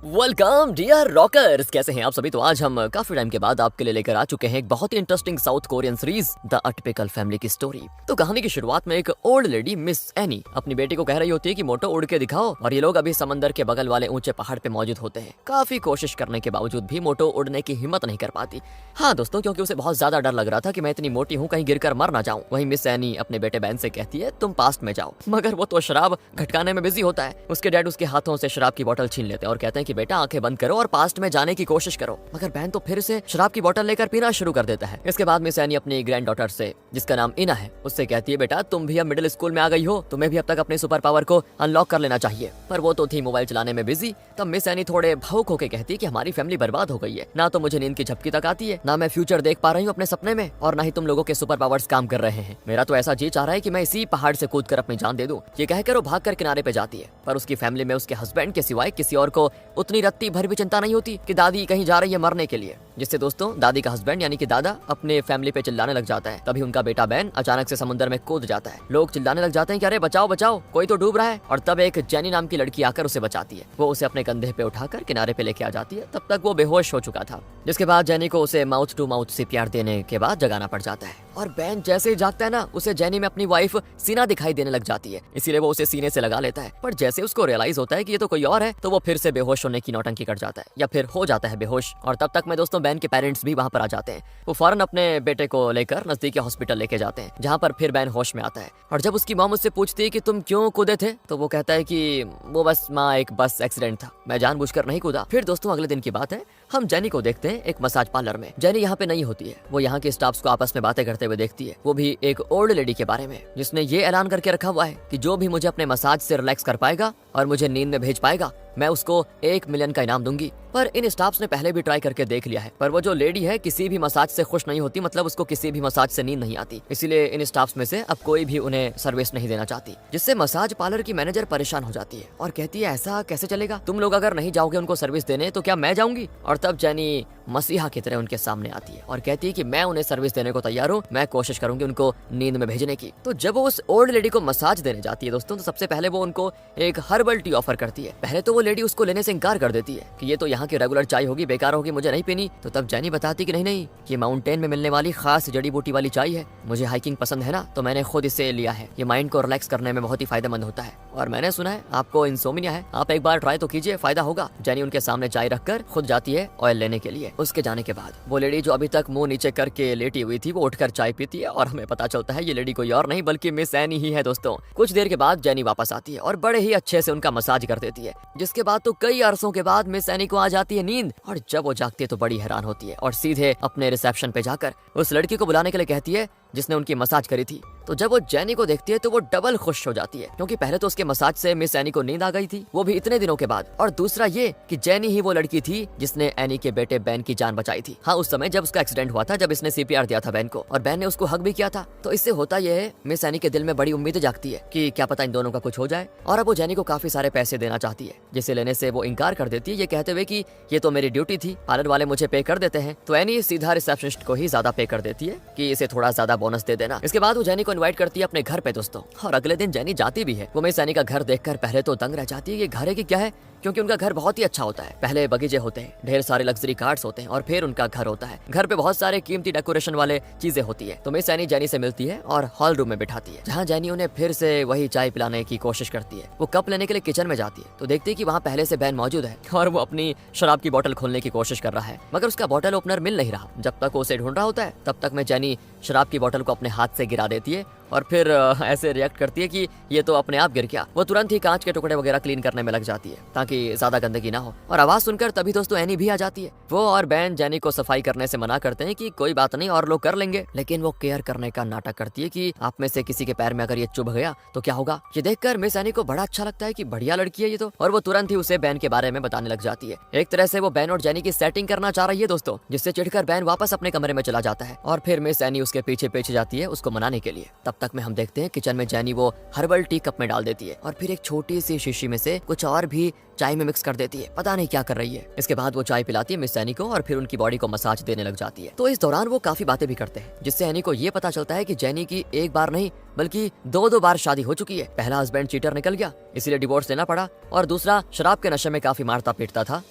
Welcome dear rockers, कैसे हैं आप सभी। तो आज हम काफी टाइम के बाद आपके लिए लेकर आ चुके हैं एक बहुत ही interesting South Korean series the Atypical Family की स्टोरी। तो कहानी की शुरुआत में एक ओल्ड लेडी मिस एनी अपनी बेटी को कह रही होती है कि मोटो उड़ के दिखाओ, और ये लोग अभी समंदर के बगल वाले ऊंचे पहाड़ पे मौजूद होते हैं। काफी कोशिश करने के बावजूद भी मोटो उड़ने की हिम्मत नहीं कर पाती। हाँ दोस्तों, क्योंकि उसे बहुत ज्यादा डर लग रहा था कि मैं इतनी मोटी हूँ, कहीं गिरकर मर ना जाऊं। वहीं मिस एनी अपने बेटे बैन से कहती है तुम पास्ट में जाओ, मगर वो तो शराब घटकाने में बिजी होता है। उसके डैड उसके हाथों से शराब की बोतल छीन लेते हैं और कहते हैं कि बेटा आंखें बंद करो और पास्ट में जाने की कोशिश करो। मगर बहन तो फिर से शराब की बोतल लेकर पीना शुरू कर देता है। इसके बाद मिस एनी अपनी ग्रैंड डॉटर से, जिसका नाम इना है, उससे कहती है बेटा तुम भी अब मिडिल स्कूल में आ गई हो, तुम्हें भी अब तक अपने सुपर पावर को अनलॉक कर लेना चाहिए। पर वो तो थी मोबाइल चलाने में बिजी। तब मिस एनी थोड़े भावुक होकर कहती है कि हमारी फैमिली बर्बाद हो गई है, ना तो मुझे नींद की झपकी तक आती है, ना मैं फ्यूचर देख पा रही हूँ अपने सपने में, और ना ही तुम लोगों के सुपर पावर्स काम कर रहे हैं। मेरा तो ऐसा जी चाह रहा है कि मैं इसी पहाड़ से कूद कर अपनी जान दे दूं। ये कहकर वो भाग कर किनारे पे जाती है। पर उसकी फैमिली में उसके हस्बैंड के सिवाय किसी और को उतनी रत्ती भर भी चिंता नहीं होती कि दादी कहीं जा रही है मरने के लिए। जिससे दोस्तों दादी का हस्बैंड यानी कि दादा अपने फैमिली पे चिल्लाने लग जाता है। तभी उनका बेटा बैन अचानक से समुद्र में कूद जाता है। लोग चिल्लाने लग जाते हैं कि अरे बचाओ बचाओ, कोई तो डूब रहा है। और तब एक जेनी नाम की लड़की आकर उसे बचाती है। वो उसे अपने कंधे पे उठाकर किनारे पे लेके आ जाती है। तब तक वो बेहोश हो चुका था। जिसके बाद जेनी को उसे माउथ टू माउथ सीपीआर देने के बाद जगाना पड़ जाता है। और बैन जैसे ही जागता है ना, उसे जेनी में अपनी वाइफ सीना दिखाई देने लग जाती है। इसीलिए वो उसे सीने से लगा लेता है। पर जैसे उसको रियलाइज होता है कि ये तो कोई और है, तो वो फिर से बेहोश होने की नौटंकी कर जाता है, या फिर हो जाता है बेहोश। और तब तक में दोस्तों बैन के पेरेंट्स भी वहाँ पर आ जाते हैं। वो फौरन अपने बेटे को लेकर नजदीकी हॉस्पिटल लेके जाते हैं, जहाँ पर फिर बैन होश में आता है। और जब उसकी मॉम उससे पूछती है कि तुम क्यों कूदे थे, तो वो कहता है कि वो बस माँ एक बस एक्सीडेंट था, मैं जानबूझकर नहीं कूदा। फिर दोस्तों अगले दिन की बात है, हम जेनी को देखते हैं एक मसाज पार्लर में। जेनी यहाँ पे नहीं होती है। वो यहाँ के स्टाफ्स को आपस में बातें करते हुए देखती है, वो भी एक ओल्ड लेडी के बारे में, जिसने ये ऐलान करके रखा हुआ है कि जो भी मुझे अपने मसाज से रिलैक्स कर पाएगा और मुझे नींद में भेज पाएगा, मैं उसको 1 मिलियन का इनाम दूंगी। पर इन स्टाफ्स ने पहले भी ट्राई करके देख लिया है, पर वो जो लेडी है किसी भी मसाज से खुश नहीं होती, मतलब उसको किसी भी मसाज से नींद नहीं आती। इसीलिए इन स्टाफ्स में से अब कोई भी उन्हें सर्विस नहीं देना चाहती। जिससे मसाज पार्लर की मैनेजर परेशान हो जाती है और कहती है ऐसा कैसे चलेगा, तुम लोग अगर नहीं जाओगे उनको सर्विस देने तो क्या मैं जाऊंगी। और तब जेनी मसीहा की तरह उनके सामने आती है और कहती है कि मैं उन्हें सर्विस देने को तैयार हूँ, मैं कोशिश करूंगी उनको नींद में भेजने की। तो जब वो उस ओल्ड लेडी को मसाज देने जाती है दोस्तों, तो सबसे पहले वो उनको एक हर्बल टी ऑफर करती है। पहले तो वो लेडी उसको लेने से इनकार कर देती है कि ये तो यहाँ की रेगुलर चाय होगी, बेकार होगी, मुझे नहीं पीनी। तो तब जेनी बताती कि नहीं नहीं, ये माउंटेन में मिलने वाली खास जड़ी बूटी वाली चाय है, मुझे हाइकिंग पसंद है ना, तो मैंने खुद इसे लिया है। ये माइंड को रिलैक्स करने में बहुत ही फायदेमंद होता है, और मैंने सुना है आपको इंसोमिनिया है, आप एक बार ट्राई तो कीजिए, फायदा होगा। जेनी उनके सामने चाय रखकर खुद जाती है ऑयल लेने के लिए। उसके जाने के बाद वो लेडी जो अभी तक मुंह नीचे करके लेटी हुई थी, वो उठकर चाय पीती है, और हमें पता चलता है ये लेडी कोई और नहीं बल्कि मिस एनी ही है दोस्तों। कुछ देर के बाद जेनी वापस आती है और बड़े ही अच्छे से उनका मसाज कर देती है। जिसके बाद तो कई अरसों के बाद मिस एनी को आ जाती है नींद, और जब वो जागती है तो बड़ी हैरान होती है और सीधे अपने रिसेप्शन पे जाकर उस लड़की को बुलाने के लिए कहती है जिसने उनकी मसाज करी थी। तो जब वो जेनी को देखती है तो वो डबल खुश हो जाती है, क्योंकि पहले तो उसके मसाज से मिस एनी को नींद आ गई थी, वो भी इतने दिनों के बाद, और दूसरा ये कि जेनी ही वो लड़की थी जिसने एनी के बेटे बैन की जान बचाई थी। हाँ, उस समय जब उसका एक्सीडेंट हुआ था, जब इसने सीपीआर दिया था बैन को, और बैन ने उसको हक भी किया था। तो इससे होता यह है, मिस एनी के दिल में बड़ी उम्मीद जागती है कि क्या पता इन दोनों का कुछ हो जाए। और अब वो जेनी को काफी सारे पैसे देना चाहती है, जिसे लेने से वो इनकार कर देती है, ये कहते हुए कि ये तो मेरी ड्यूटी थी, पार्लर वाले मुझे पे कर देते हैं। तो एनी सीधा रिसेप्शनिस्ट को ही ज्यादा पे कर देती है कि इसे थोड़ा ज्यादा बोनस दे देना। इसके बाद वो जेनी को इनवाइट करती है अपने घर पे दोस्तों, और अगले दिन जेनी जाती भी है। वो मिस एनी का घर देखकर पहले तो दंग रह जाती है, ये घर है कि क्या है, क्योंकि उनका घर बहुत ही अच्छा होता है। पहले बगीचे होते हैं, ढेर सारे लग्जरी कार्स होते हैं, और फिर उनका घर होता है। घर पे बहुत सारे कीमती डेकोरेशन वाले चीजें होती है। तो मिस एनी जेनी से मिलती है और हॉल रूम में बिठाती है, जहाँ जेनी उन्हें फिर से वही चाय पिलाने की कोशिश करती है। वो कप लेने के लिए किचन में जाती है तो देखती है कि वहाँ पहले से बैन मौजूद है, और वो अपनी शराब की बोतल खोलने की कोशिश कर रहा है, मगर उसका बोतल ओपनर मिल नहीं रहा। जब तक वो उसे ढूंढ रहा होता है, तब तक में जेनी शराब की बोतल को अपने हाथ से गिरा देती है, और फिर ऐसे रिएक्ट करती है कि ये तो अपने आप गिर गया। वो तुरंत ही कांच के टुकड़े वगैरह क्लीन करने में लग जाती है ताकि ज्यादा गंदगी ना हो। और आवाज सुनकर तभी दोस्तों एनी भी आ जाती है। वो और बैन जेनी को सफाई करने से मना करते हैं कि कोई बात नहीं और लोग कर लेंगे, लेकिन वो केयर करने का नाटक करती है कि आप में से किसी के पैर में अगर ये चुभ गया तो क्या होगा। ये देखकर मिस एनी को बड़ा अच्छा लगता है कि बढ़िया लड़की है ये तो, और वो तुरंत ही उसे बैन के बारे में बताने लग जाती है। एक तरह से वो बैन और जेनी की सेटिंग करना चाह रही है दोस्तों, जिससे चिढ़कर बैन वापस अपने कमरे में चला जाता है, और फिर मिस एनी उसके पीछे पीछे जाती है उसको मनाने के लिए। तब तक में हम देखते हैं किचन में जेनी वो हर्बल टी कप में डाल देती है, और फिर एक छोटी सी शीशी में से कुछ और भी चाय में मिक्स कर देती है, पता नहीं क्या कर रही है। इसके बाद वो चाय पिलाती है मिस एनी को, और फिर उनकी बॉडी को मसाज देने लग जाती है। तो इस दौरान वो काफी बातें भी करते हैं, जिससे एनी को ये पता चलता है कि जेनी की एक बार नहीं बल्कि 2 बार शादी हो चुकी है। पहला हस्बैंड चीटर निकल गया, इसीलिए डिवोर्स लेना पड़ा, और दूसरा शराब के नशे में काफी मारता पीटता था,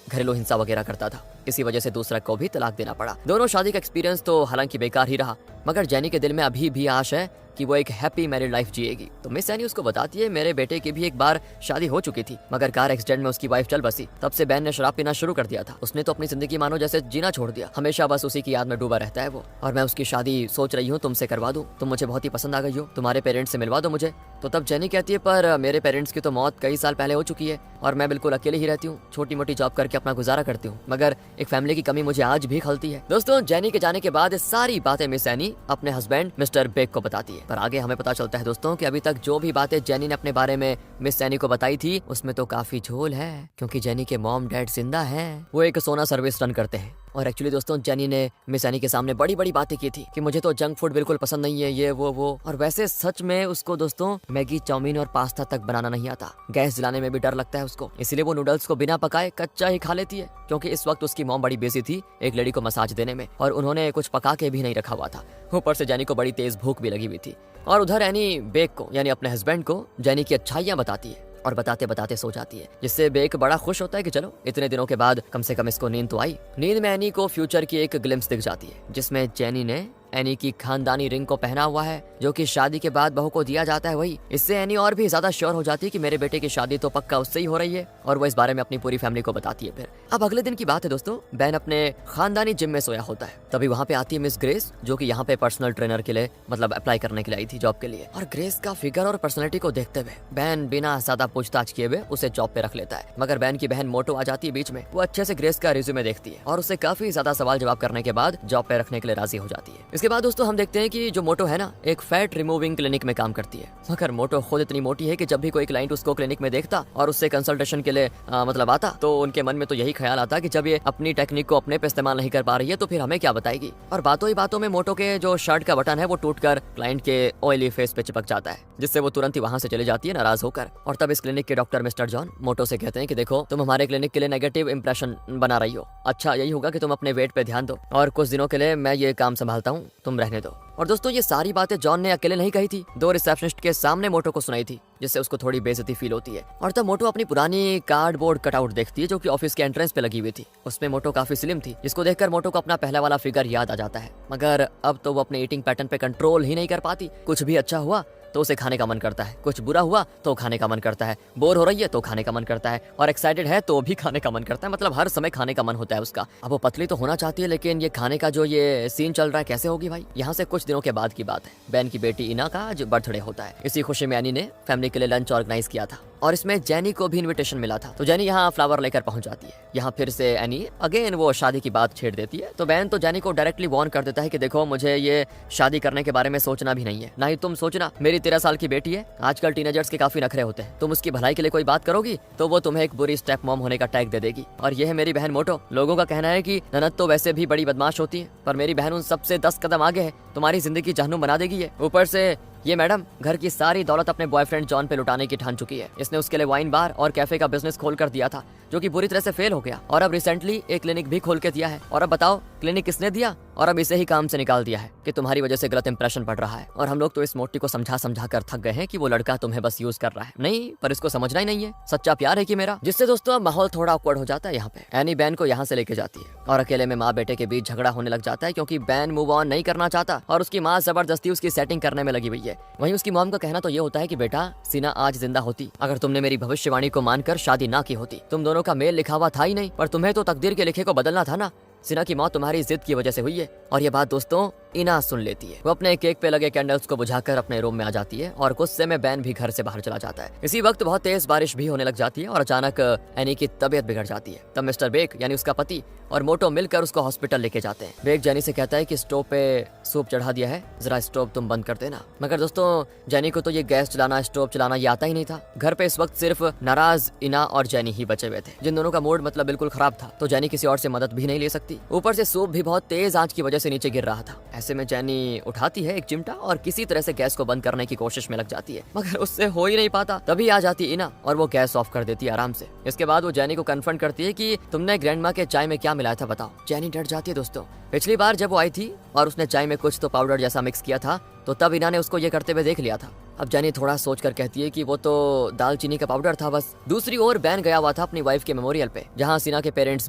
घरेलू हिंसा वगैरह करता था, इसी वजह से दूसरा को भी तलाक देना पड़ा। दोनों शादी का एक्सपीरियंस तो हालांकि बेकार ही रहा, मगर जेनी के दिल में अभी भी आश है कि वो एक हैप्पी मैरिड लाइफ जिएगी। तो मिस एनी उसको बताती है, मेरे बेटे की भी एक बार शादी हो चुकी थी, मगर कार एक्सीडेंट में उसकी वाइफ चल बसी। तब से बैन ने शराब पीना शुरू कर दिया था। उसने तो अपनी जिंदगी मानो जैसे जीना छोड़ दिया, हमेशा बस उसी की याद में डूबा रहता है वो। और मैं उसकी शादी सोच रही हूँ तुमसे करवा दूं, तुम मुझे बहुत ही पसंद आ गई हो, तुम्हारे पेरेंट्स से मिलवा दो मुझे। तो तब जेनी कहती है, पर मेरे पेरेंट्स की तो मौत कई साल पहले हो चुकी है और मैं बिल्कुल अकेले ही रहती हूँ, छोटी मोटी जॉब करके अपना गुजारा करती हूँ, मगर एक फैमिली की कमी मुझे आज भी खलती है। दोस्तों, जेनी के जाने के बाद सारी बातें मिस एनी अपने हस्बैंड मिस्टर बेक को बताती है। पर आगे हमें पता चलता है दोस्तों कि अभी तक जो भी बातें जेनी ने अपने बारे में मिस एनी को बताई थी उसमें तो काफी झोल है, क्योंकि जेनी के मॉम डैड जिंदा हैं। वो एक सोना सर्विस रन करते हैं। और एक्चुअली दोस्तों, जेनी ने मिस एनी के सामने बड़ी बड़ी बातें की थी कि मुझे तो जंक फूड बिल्कुल पसंद नहीं है, ये वो। और वैसे सच में उसको दोस्तों मैगी, चाउमीन और पास्ता तक बनाना नहीं आता, गैस जलाने में भी डर लगता है उसको, इसलिए वो नूडल्स को बिना पकाए कच्चा ही खा लेती है, क्योंकि इस वक्त उसकी मॉम बड़ी बिजी थी एक लेडी को मसाज देने में और उन्होंने कुछ पका के भी नहीं रखा हुआ था। ऊपर से जेनी को बड़ी तेज भूख भी लगी हुई थी। और उधर एनी बेक को यानी अपने हस्बैंड को जेनी की अच्छाइयां बताती है और बताते बताते सो जाती है, जिससे बेक बड़ा खुश होता है कि चलो इतने दिनों के बाद कम से कम इसको नींद तो आई। नींद में एनी को फ्यूचर की एक ग्लिम्स दिख जाती है, जिसमें जेनी ने एनी की खानदानी रिंग को पहना हुआ है, जो कि शादी के बाद बहू को दिया जाता है वही। इससे एनी और भी ज्यादा श्योर हो जाती है कि मेरे बेटे की शादी तो पक्का उससे ही हो रही है, और वो इस बारे में अपनी पूरी फैमिली को बताती है। फिर अब अगले दिन की बात है दोस्तों, बैन अपने खानदानी जिम में सोया होता है, तभी वहाँ पे आती है मिस ग्रेस, जो कि यहाँ पे पर्सनल ट्रेनर के लिए मतलब अप्लाई करने के लिए आई थी जॉब के लिए। और ग्रेस का फिगर और पर्सनैलिटी को देखते हुए बैन बिना ज्यादा पूछताछ किए हुए उसे जॉब पे रख लेता है। मगर बैन की बहन मोटो आ जाती है बीच में, वो अच्छे से ग्रेस का रिज्यूमे देखती है और उसे काफी ज्यादा सवाल जवाब करने के बाद जॉब पे रखने के लिए राजी हो जाती है। इसके बाद दोस्तों हम देखते हैं कि जो मोटो है ना, एक फैट रिमूविंग क्लिनिक में काम करती है, मगर मोटो खुद इतनी मोटी है कि जब भी कोई क्लाइंट उसको क्लिनिक में देखता और उससे कंसल्टेशन के लिए मतलब आता, तो उनके मन में तो यही ख्याल आता कि जब ये अपनी टेक्निक को अपने पे इस्तेमाल नहीं कर पा रही है तो फिर हमें क्या बताएगी। और बातों ही बातों में मोटो के जो शर्ट का बटन है वो टूटकर क्लाइंट के ऑयली फेस पे चिपक जाता है, जिससे वो तुरंत ही वहां से चली जाती है नाराज होकर। और तब इस क्लिनिक के डॉक्टर मिस्टर जॉन मोटो से कहते हैं कि देखो, तुम हमारे क्लिनिक के लिए नेगेटिव इंप्रेशन बना रही हो, अच्छा यही होगा कि तुम अपने वेट पे ध्यान दो और कुछ दिनों के लिए मैं ये काम संभालता हूँ, तुम रहने दो। और दोस्तों, ये सारी बातें जॉन ने अकेले नहीं कही थी, 2 रिसेप्शनिस्ट के सामने मोटो को सुनाई थी, जिससे उसको थोड़ी बेइज्जती फील होती है। और तब मोटो अपनी पुरानी कार्डबोर्ड कटआउट देखती है जो कि ऑफिस के एंट्रेंस पे लगी हुई थी। उसमें मोटो काफी स्लिम थी, जिसको देखकर मोटो को अपना पहला वाला फिगर याद आ जाता है। मगर अब तो वो अपने ईटिंग पैटर्न पे कंट्रोल ही नहीं कर पाती। कुछ भी अच्छा हुआ तो उसे खाने का मन करता है, कुछ बुरा हुआ तो खाने का मन करता है, बोर हो रही है तो खाने का मन करता है, और एक्साइटेड है तो भी खाने का मन करता है। मतलब हर समय खाने का मन होता है उसका। अब वो पतली तो होना चाहती है, लेकिन ये खाने का जो ये सीन चल रहा है कैसे होगी भाई। यहाँ से कुछ दिनों के बाद की बात है, बैन की बेटी इना का आज बर्थडे होता है। इसी खुशी में एनी ने फैमिली के लिए लंच ऑर्गेनाइज किया था और इसमें जेनी को भी इनविटेशन मिला था। तो जेनी यहाँ फ्लावर लेकर पहुंच जाती है। यहाँ फिर से एनी अगेन वो शादी की बात छेड़ देती है। तो बैन तो जेनी को डायरेक्टली वार्न कर देता है कि देखो, मुझे ये शादी करने के बारे में सोचना भी नहीं है, ना ही तुम सोचना। मेरी 13 साल की बेटी है, आजकल टीनेजर्स के काफी नखरे होते हैं, तुम उसकी भलाई के लिए कोई बात करोगी तो वो तुम्हें एक बुरी स्टेप मॉम होने का टैग दे देगी। और ये है मेरी बहन मोटो। लोगों का कहना है कि ननद तो वैसे भी बड़ी बदमाश होती है, पर मेरी बहन उन सबसे 10 कदम आगे है, तुम्हारी जिंदगी जहन्नुम बना देगी ये। ऊपर से ये मैडम घर की सारी दौलत अपने बॉयफ्रेंड जॉन पे लुटाने की ठान चुकी है। इसने उसके लिए वाइन बार और कैफे का बिजनेस खोल कर दिया था, जो कि बुरी तरह से फेल हो गया, और अब रिसेंटली एक क्लिनिक भी खोल के दिया है। और अब बताओ, क्लिनिक किसने दिया? और अब इसे ही काम से निकाल दिया है कि तुम्हारी वजह से गलत इंप्रेशन पड़ रहा है। और हम लोग तो इस मोटी को समझा समझा कर थक गए हैं कि वो लड़का तुम्हें बस यूज कर रहा है। नहीं, पर इसको समझना ही नहीं है, सच्चा प्यार है कि मेरा। जिससे दोस्तों अब माहौल थोड़ा ऑकवर्ड हो जाता है। यहाँ पे एनी बैन को यहाँ से लेके जाती है और अकेले में माँ बेटे के बीच झगड़ा होने लग जाता है, क्योंकि बैन मूव ऑन नहीं करना चाहता और उसकी माँ जबरदस्ती उसकी सेटिंग करने में लगी हुई है। वहीं उसकी मॉम का कहना तो ये होता है कि बेटा, सीना आज जिंदा होती अगर तुमने मेरी भविष्यवाणी को मानकर शादी ना की होती। तुम दोनों का मेल लिखा हुआ था ही नहीं, पर तुम्हें तो तकदीर के लिखे को बदलना था ना। सीना की मौत तुम्हारी जिद की वजह से हुई है। और ये बात दोस्तों इना सुन लेती है। वो अपने केक पे लगे कैंडल्स को बुझाकर अपने रूम में आ जाती है और गुस्से में बैन भी घर से बाहर चला जाता है। इसी वक्त बहुत तेज बारिश भी होने लग जाती है और अचानक एनी की तबीयत बिगड़ जाती है। तब मिस्टर बेक यानी उसका पति और मोटो मिलकर उसको हॉस्पिटल लेके जाते हैं। बेक जेनी से कहता है कि स्टोव पे सूप चढ़ा दिया है, जरा स्टोव तुम बंद कर देना। मगर दोस्तों जेनी को तो ये गैस चलाना, स्टोव चलाना ये आता ही नहीं था। घर पे इस वक्त सिर्फ नाराज इना और जेनी ही बचे हुए थे, जिन दोनों का मूड मतलब बिल्कुल खराब था। तो जेनी किसी और से मदद भी नहीं ले सकती। ऊपर से सूप भी बहुत तेज आंच की वजह से नीचे गिर रहा था। ऐसे में जेनी उठाती है एक चिमटा और किसी तरह से गैस को बंद करने की कोशिश में लग जाती है, मगर उससे हो ही नहीं पाता। तभी आ जाती इना और वो गैस ऑफ कर देती है आराम से। इसके बाद वो जेनी को कन्फ्रंट करती है कि तुमने ग्रैंडमा के चाय में क्या मिलाया था बताओ। जेनी डर जाती है दोस्तों। पिछली बार जब वो आई थी और उसने चाय में कुछ तो पाउडर जैसा मिक्स किया था, तो तब इना ने उसको ये करते हुए देख लिया था। अब जैनी थोड़ा सोच कर कहती है कि वो तो दालचीनी का पाउडर था बस। दूसरी ओर बैन गया हुआ था अपनी वाइफ के मेमोरियल पे, जहाँ सिन्हा के पेरेंट्स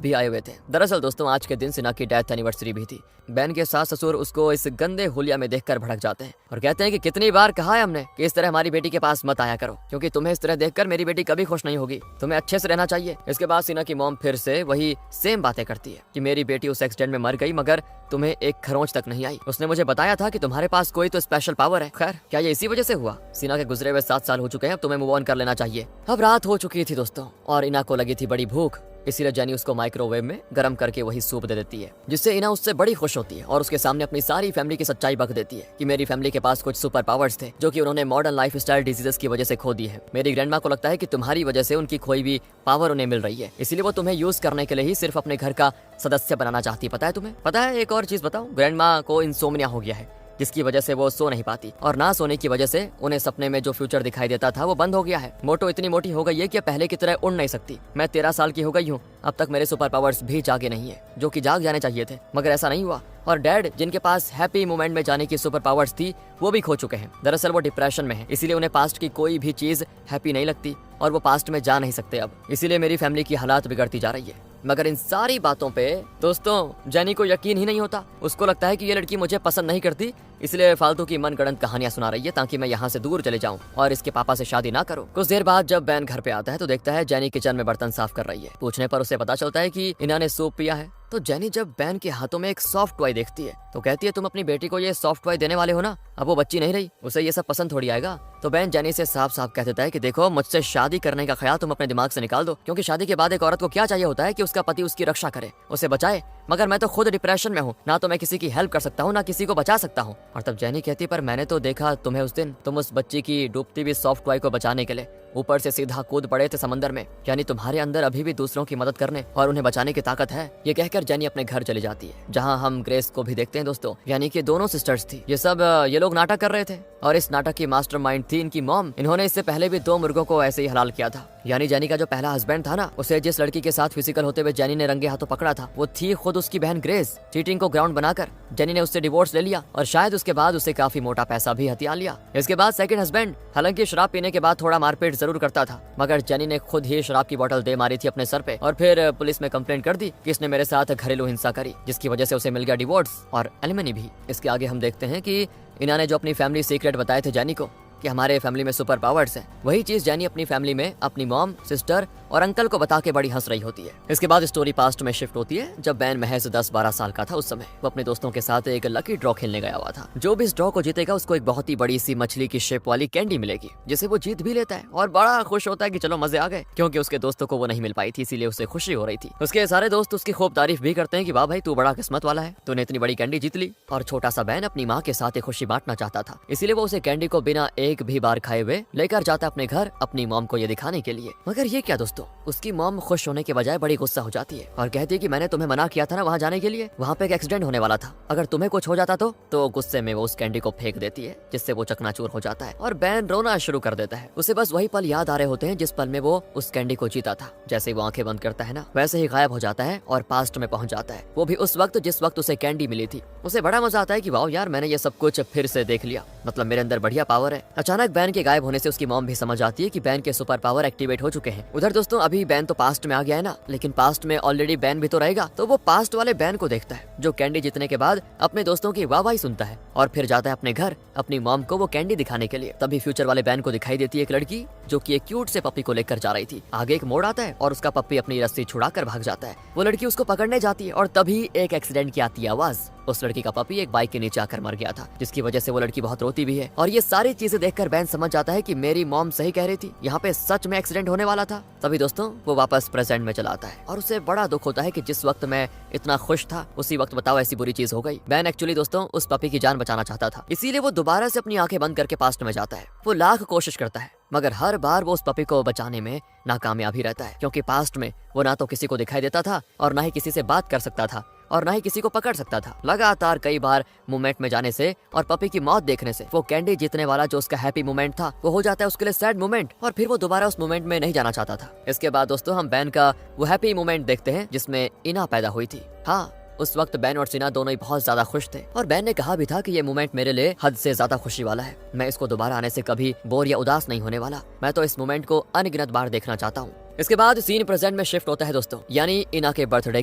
भी आए हुए थे। दरअसल दोस्तों आज के दिन सिन्हा की डेथ एनिवर्सरी भी थी। बैन के सास ससुर उसको इस गंदे हुलिया में देखकर भड़क जाते हैं और कहते हैं कि कितनी बार कहा है हमने कि इस तरह हमारी बेटी के पास मत आया करो, क्योंकि तुम्हें इस तरह देखकर मेरी बेटी कभी खुश नहीं होगी, तुम्हें अच्छे से रहना चाहिए। इसके बाद सिन्हा की मॉम फिर से वही सेम बातें करती है कि मेरी बेटी उस एक्सीडेंट में मर गई मगर तुम्हें एक खरोंच तक नहीं आई। उसने मुझे बताया था कि तुम्हारे पास कोई तो स्पेशल पावर है। खैर क्या ये इसी वजह से हुआ? सिन्हा के गुजरे हुए 7 साल हो चुके हैं, अब तुम्हें मूव ऑन कर लेना चाहिए। अब रात हो चुकी थी दोस्तों और इना को लगी थी बड़ी भूख, इसीलिए जैनी उसको माइक्रोवेव में गर्म करके वही सूप दे देती है, जिससे इना उससे बड़ी खुश होती है और उसके सामने अपनी सारी फैमिली की सच्चाई बक देती है कि मेरी फैमिली के पास कुछ सुपर पावर्स थे जो कि उन्होंने मॉडर्न लाइफस्टाइल डिजीजेस की वजह से खो दी है। मेरी ग्रैंडमा को लगता है कि तुम्हारी वजह से उनकी खोई भी पावर उन्हें मिल रही है, इसलिए वो तुम्हें यूज करने के लिए ही सिर्फ अपने घर का सदस्य बनाना चाहती है। पता है तुम्हें? पता है एक और चीज बताऊं, ग्रैंडमा को इंसोम्निया हो गया है, जिसकी वजह से वो सो नहीं पाती और ना सोने की वजह से उन्हें सपने में जो फ्यूचर दिखाई देता था वो बंद हो गया है। मोटो इतनी मोटी हो गई है कि पहले की तरह उड़ नहीं सकती। मैं 13 साल की हो गई हूँ, अब तक मेरे सुपर पावर्स भी जागे नहीं है, जो कि जाग जाने चाहिए थे, मगर ऐसा नहीं हुआ। और डैड जिनके पास हैप्पी मोमेंट में जाने की सुपर पावर्स थी वो भी खो चुके हैं। दरअसल वो डिप्रेशन में है, इसीलिए उन्हें पास्ट की कोई भी चीज हैप्पी नहीं लगती और वो पास्ट में जा नहीं सकते अब, इसीलिए मेरी फैमिली की हालात बिगड़ती जा रही है। मगर इन सारी बातों पे दोस्तों जैनी को यकीन ही नहीं होता। उसको लगता है कि ये लड़की मुझे पसंद नहीं करती, इसलिए फालतू की मनगढ़ंत कहानियां सुना रही है ताकि मैं यहाँ से दूर चले जाऊं और इसके पापा से शादी ना करूं। कुछ देर बाद जब बैन घर पे आता है तो देखता है जैनी किचन में बर्तन साफ कर रही है। पूछने पर उसे पता चलता है कि इन्होंने सूप पिया है। तो जैनी जब बैन के हाथों में एक सॉफ्ट टॉय देखती है तो कहती है तुम अपनी बेटी को ये सॉफ्ट टॉय देने वाले हो ना, अब वो बच्ची नहीं रही, उसे ये सब पसंद थोड़ी आएगा। तो बैन जैनी से साफ साफ कह देता है कि देखो मुझसे शादी करने का ख्याल तुम अपने दिमाग से निकाल दो, क्योंकि शादी के बाद एक औरत को क्या चाहिए होता है कि उसका पति उसकी रक्षा करे, उसे बचाए, मगर मैं तो खुद डिप्रेशन में हूँ, ना तो मैं किसी की हेल्प कर सकता हूँ ना किसी को बचा सकता हूँ। और तब जैनी कहती पर मैंने तो देखा तुम्हें उस दिन, तुम उस बच्ची की डूबती हुई सॉफ्ट टॉय को बचाने के लिए ऊपर से सीधा कूद पड़े थे समंदर में, यानी तुम्हारे अंदर अभी भी दूसरों की मदद करने और उन्हें बचाने की ताकत है। ये कहकर जैनी अपने घर चली जाती है, जहाँ हम ग्रेस को भी देखते हैं दोस्तों, यानी कि दोनों सिस्टर्स थी। ये लोग नाटक कर रहे थे और इस नाटक की मास्टरमाइंड थी इनकी मॉम। इन्होंने इससे पहले भी 2 मुर्गों को ऐसे ही हलाल किया था। यानी जैनी का जो पहला हस्बैंड था ना, उसे जिस लड़की के साथ फिजिकल होते हुए जैनी ने रंगे हाथों पकड़ा था वो थी खुद उसकी बहन ग्रेस। चीटिंग को ग्राउंड बनाकर जैनी ने उससे डिवोर्स ले लिया और शायद उसके बाद उसे काफी मोटा पैसा भी हथिया लिया। इसके बाद सेकंड हस्बैंड हालांकि शराब पीने के बाद थोड़ा मारपीट जरूर करता था, मगर जैनी ने खुद ही शराब की बोतल दे मारी थी अपने सर पे और फिर पुलिस में कंप्लेंट कर दी कि इसने मेरे साथ घरेलू हिंसा करी, जिसकी वजह से उसे मिल गया डिवोर्स और एलिमनी भी। इसके आगे हम देखते हैं कि इन्होंने जो अपनी फैमिली सीक्रेट बताए थे जैनी को कि हमारे फैमिली में सुपर पावर्स हैं, वही चीज जैनी अपनी फैमिली में अपनी मॉम, सिस्टर और अंकल को बता के बड़ी हंस रही होती है। इसके बाद स्टोरी पास्ट में शिफ्ट होती है जब बैन महज 10-12 साल का था। उस समय वो अपने दोस्तों के साथ एक लकी ड्रॉ खेलने गया हुआ था। जो भी इस ड्रॉ को जीतेगा उसको एक बहुत ही बड़ी सी मछली की शेप वाली कैंडी मिलेगी, जिसे वो जीत भी लेता है और बड़ा खुश होता है कि चलो मजे आ गए, क्योंकि उसके दोस्तों को वो नहीं मिल पाई थी, इसीलिए उसे खुशी हो रही थी। उसके सारे दोस्त उसकी खूब तारीफ भी करते हैं कि वाह भाई तू बड़ा किस्मत वाला है, तूने इतनी बड़ी कैंडी जीत ली। और छोटा सा बैन अपनी माँ के साथ एक खुशी बांटना चाहता था, इसीलिए वो उसे कैंडी को बिना एक भी बार खाए हुए लेकर जाता अपने घर अपनी मॉम को ये दिखाने के लिए। मगर ये क्या दोस्तों, उसकी मॉम खुश होने के बजाय बड़ी गुस्सा हो जाती है और कहती है कि मैंने तुम्हें मना किया था ना वहाँ जाने के लिए, वहाँ पे एक एक्सीडेंट होने वाला था, अगर तुम्हें कुछ हो जाता तो गुस्से में वो उस कैंडी को फेंक देती है, जिससे वो चकनाचूर हो जाता है और बैन रोना शुरू कर देता है। उसे बस वही पल याद आ रहे होते हैं जिस पल में वो उस कैंडी को जीता था। जैसे वो आंखें बंद करता है ना, वैसे ही गायब हो जाता है और पास्ट में पहुंच जाता है, वो भी उस वक्त जिस वक्त उसे कैंडी मिली थी। उसे बड़ा मजा आता है कि वाह यार मैंने ये सब कुछ फिर से देख लिया, मतलब मेरे अंदर बढ़िया पावर है। अचानक बैन के गायब होने से उसकी मॉम भी समझ आती है कि बैन के सुपर पावर एक्टिवेट हो चुके हैं। उधर दोस्तों अभी बैन तो पास्ट में आ गया है ना, लेकिन पास्ट में ऑलरेडी बैन भी तो रहेगा, तो वो पास्ट वाले बैन को देखता है जो कैंडी जीतने के बाद अपने दोस्तों की वाहवाही सुनता है और फिर जाता है अपने घर अपनी मॉम को वो कैंडी दिखाने के लिए। तभी फ्यूचर वाले बैन को दिखाई देती है एक लड़की जो कि एक क्यूट से पप्पी को लेकर जा रही थी। आगे एक मोड़ आता है और उसका पप्पी अपनी रस्सी छुड़ाकर भाग जाता है। वो लड़की उसको पकड़ने जाती है और तभी एक एक्सीडेंट की आती है आवाज। उस लड़की का पपी एक बाइक के नीचे आकर मर गया था, जिसकी वजह से वो लड़की बहुत रोती भी है। और ये सारी चीजें देखकर बैन समझ जाता है कि मेरी मॉम सही कह रही थी, यहाँ पे सच में एक्सीडेंट होने वाला था। तभी दोस्तों वो वापस प्रेजेंट में चला आता है और उसे बड़ा दुख होता है कि जिस वक्त मैं इतना खुश था उसी वक्त बताओ ऐसी बुरी चीज हो गई। बैन एक्चुअली दोस्तों उस पपी की जान बचाना चाहता था, इसीलिए वो दोबारा से अपनी आंखें बंद करके पास्ट में जाता है। वो लाख कोशिश करता है मगर हर बार वो उस पपी को बचाने में नाकामयाब ही रहता है, क्योंकि पास्ट में वो ना तो किसी को दिखाई देता था और ना ही किसी से बात कर सकता था और ना ही किसी को पकड़ सकता था। लगातार कई बार मूवमेंट में जाने से और पपी की मौत देखने से वो कैंडी जीतने वाला जो उसका हैप्पी मोमेंट था वो हो जाता है उसके लिए सैड मोमेंट, और फिर वो दोबारा उस मोमेंट में नहीं जाना चाहता था। इसके बाद दोस्तों हम बैन का वो हैप्पी मोमेंट देखते हैं जिसमें इना पैदा हुई थी। हाँ, उस वक्त बैन और सिन्हा दोनों ही बहुत ज्यादा खुश थे और बैन ने कहा भी था कि ये मोमेंट मेरे लिए हद से ज्यादा खुशी वाला है। मैं इसको दोबारा आने से कभी बोर या उदास नहीं होने वाला। मैं तो इस मोमेंट को अनगिनत बार देखना चाहता हूँ। इसके बाद सीन प्रेजेंट में शिफ्ट होता है दोस्तों, यानी इना के बर्थडे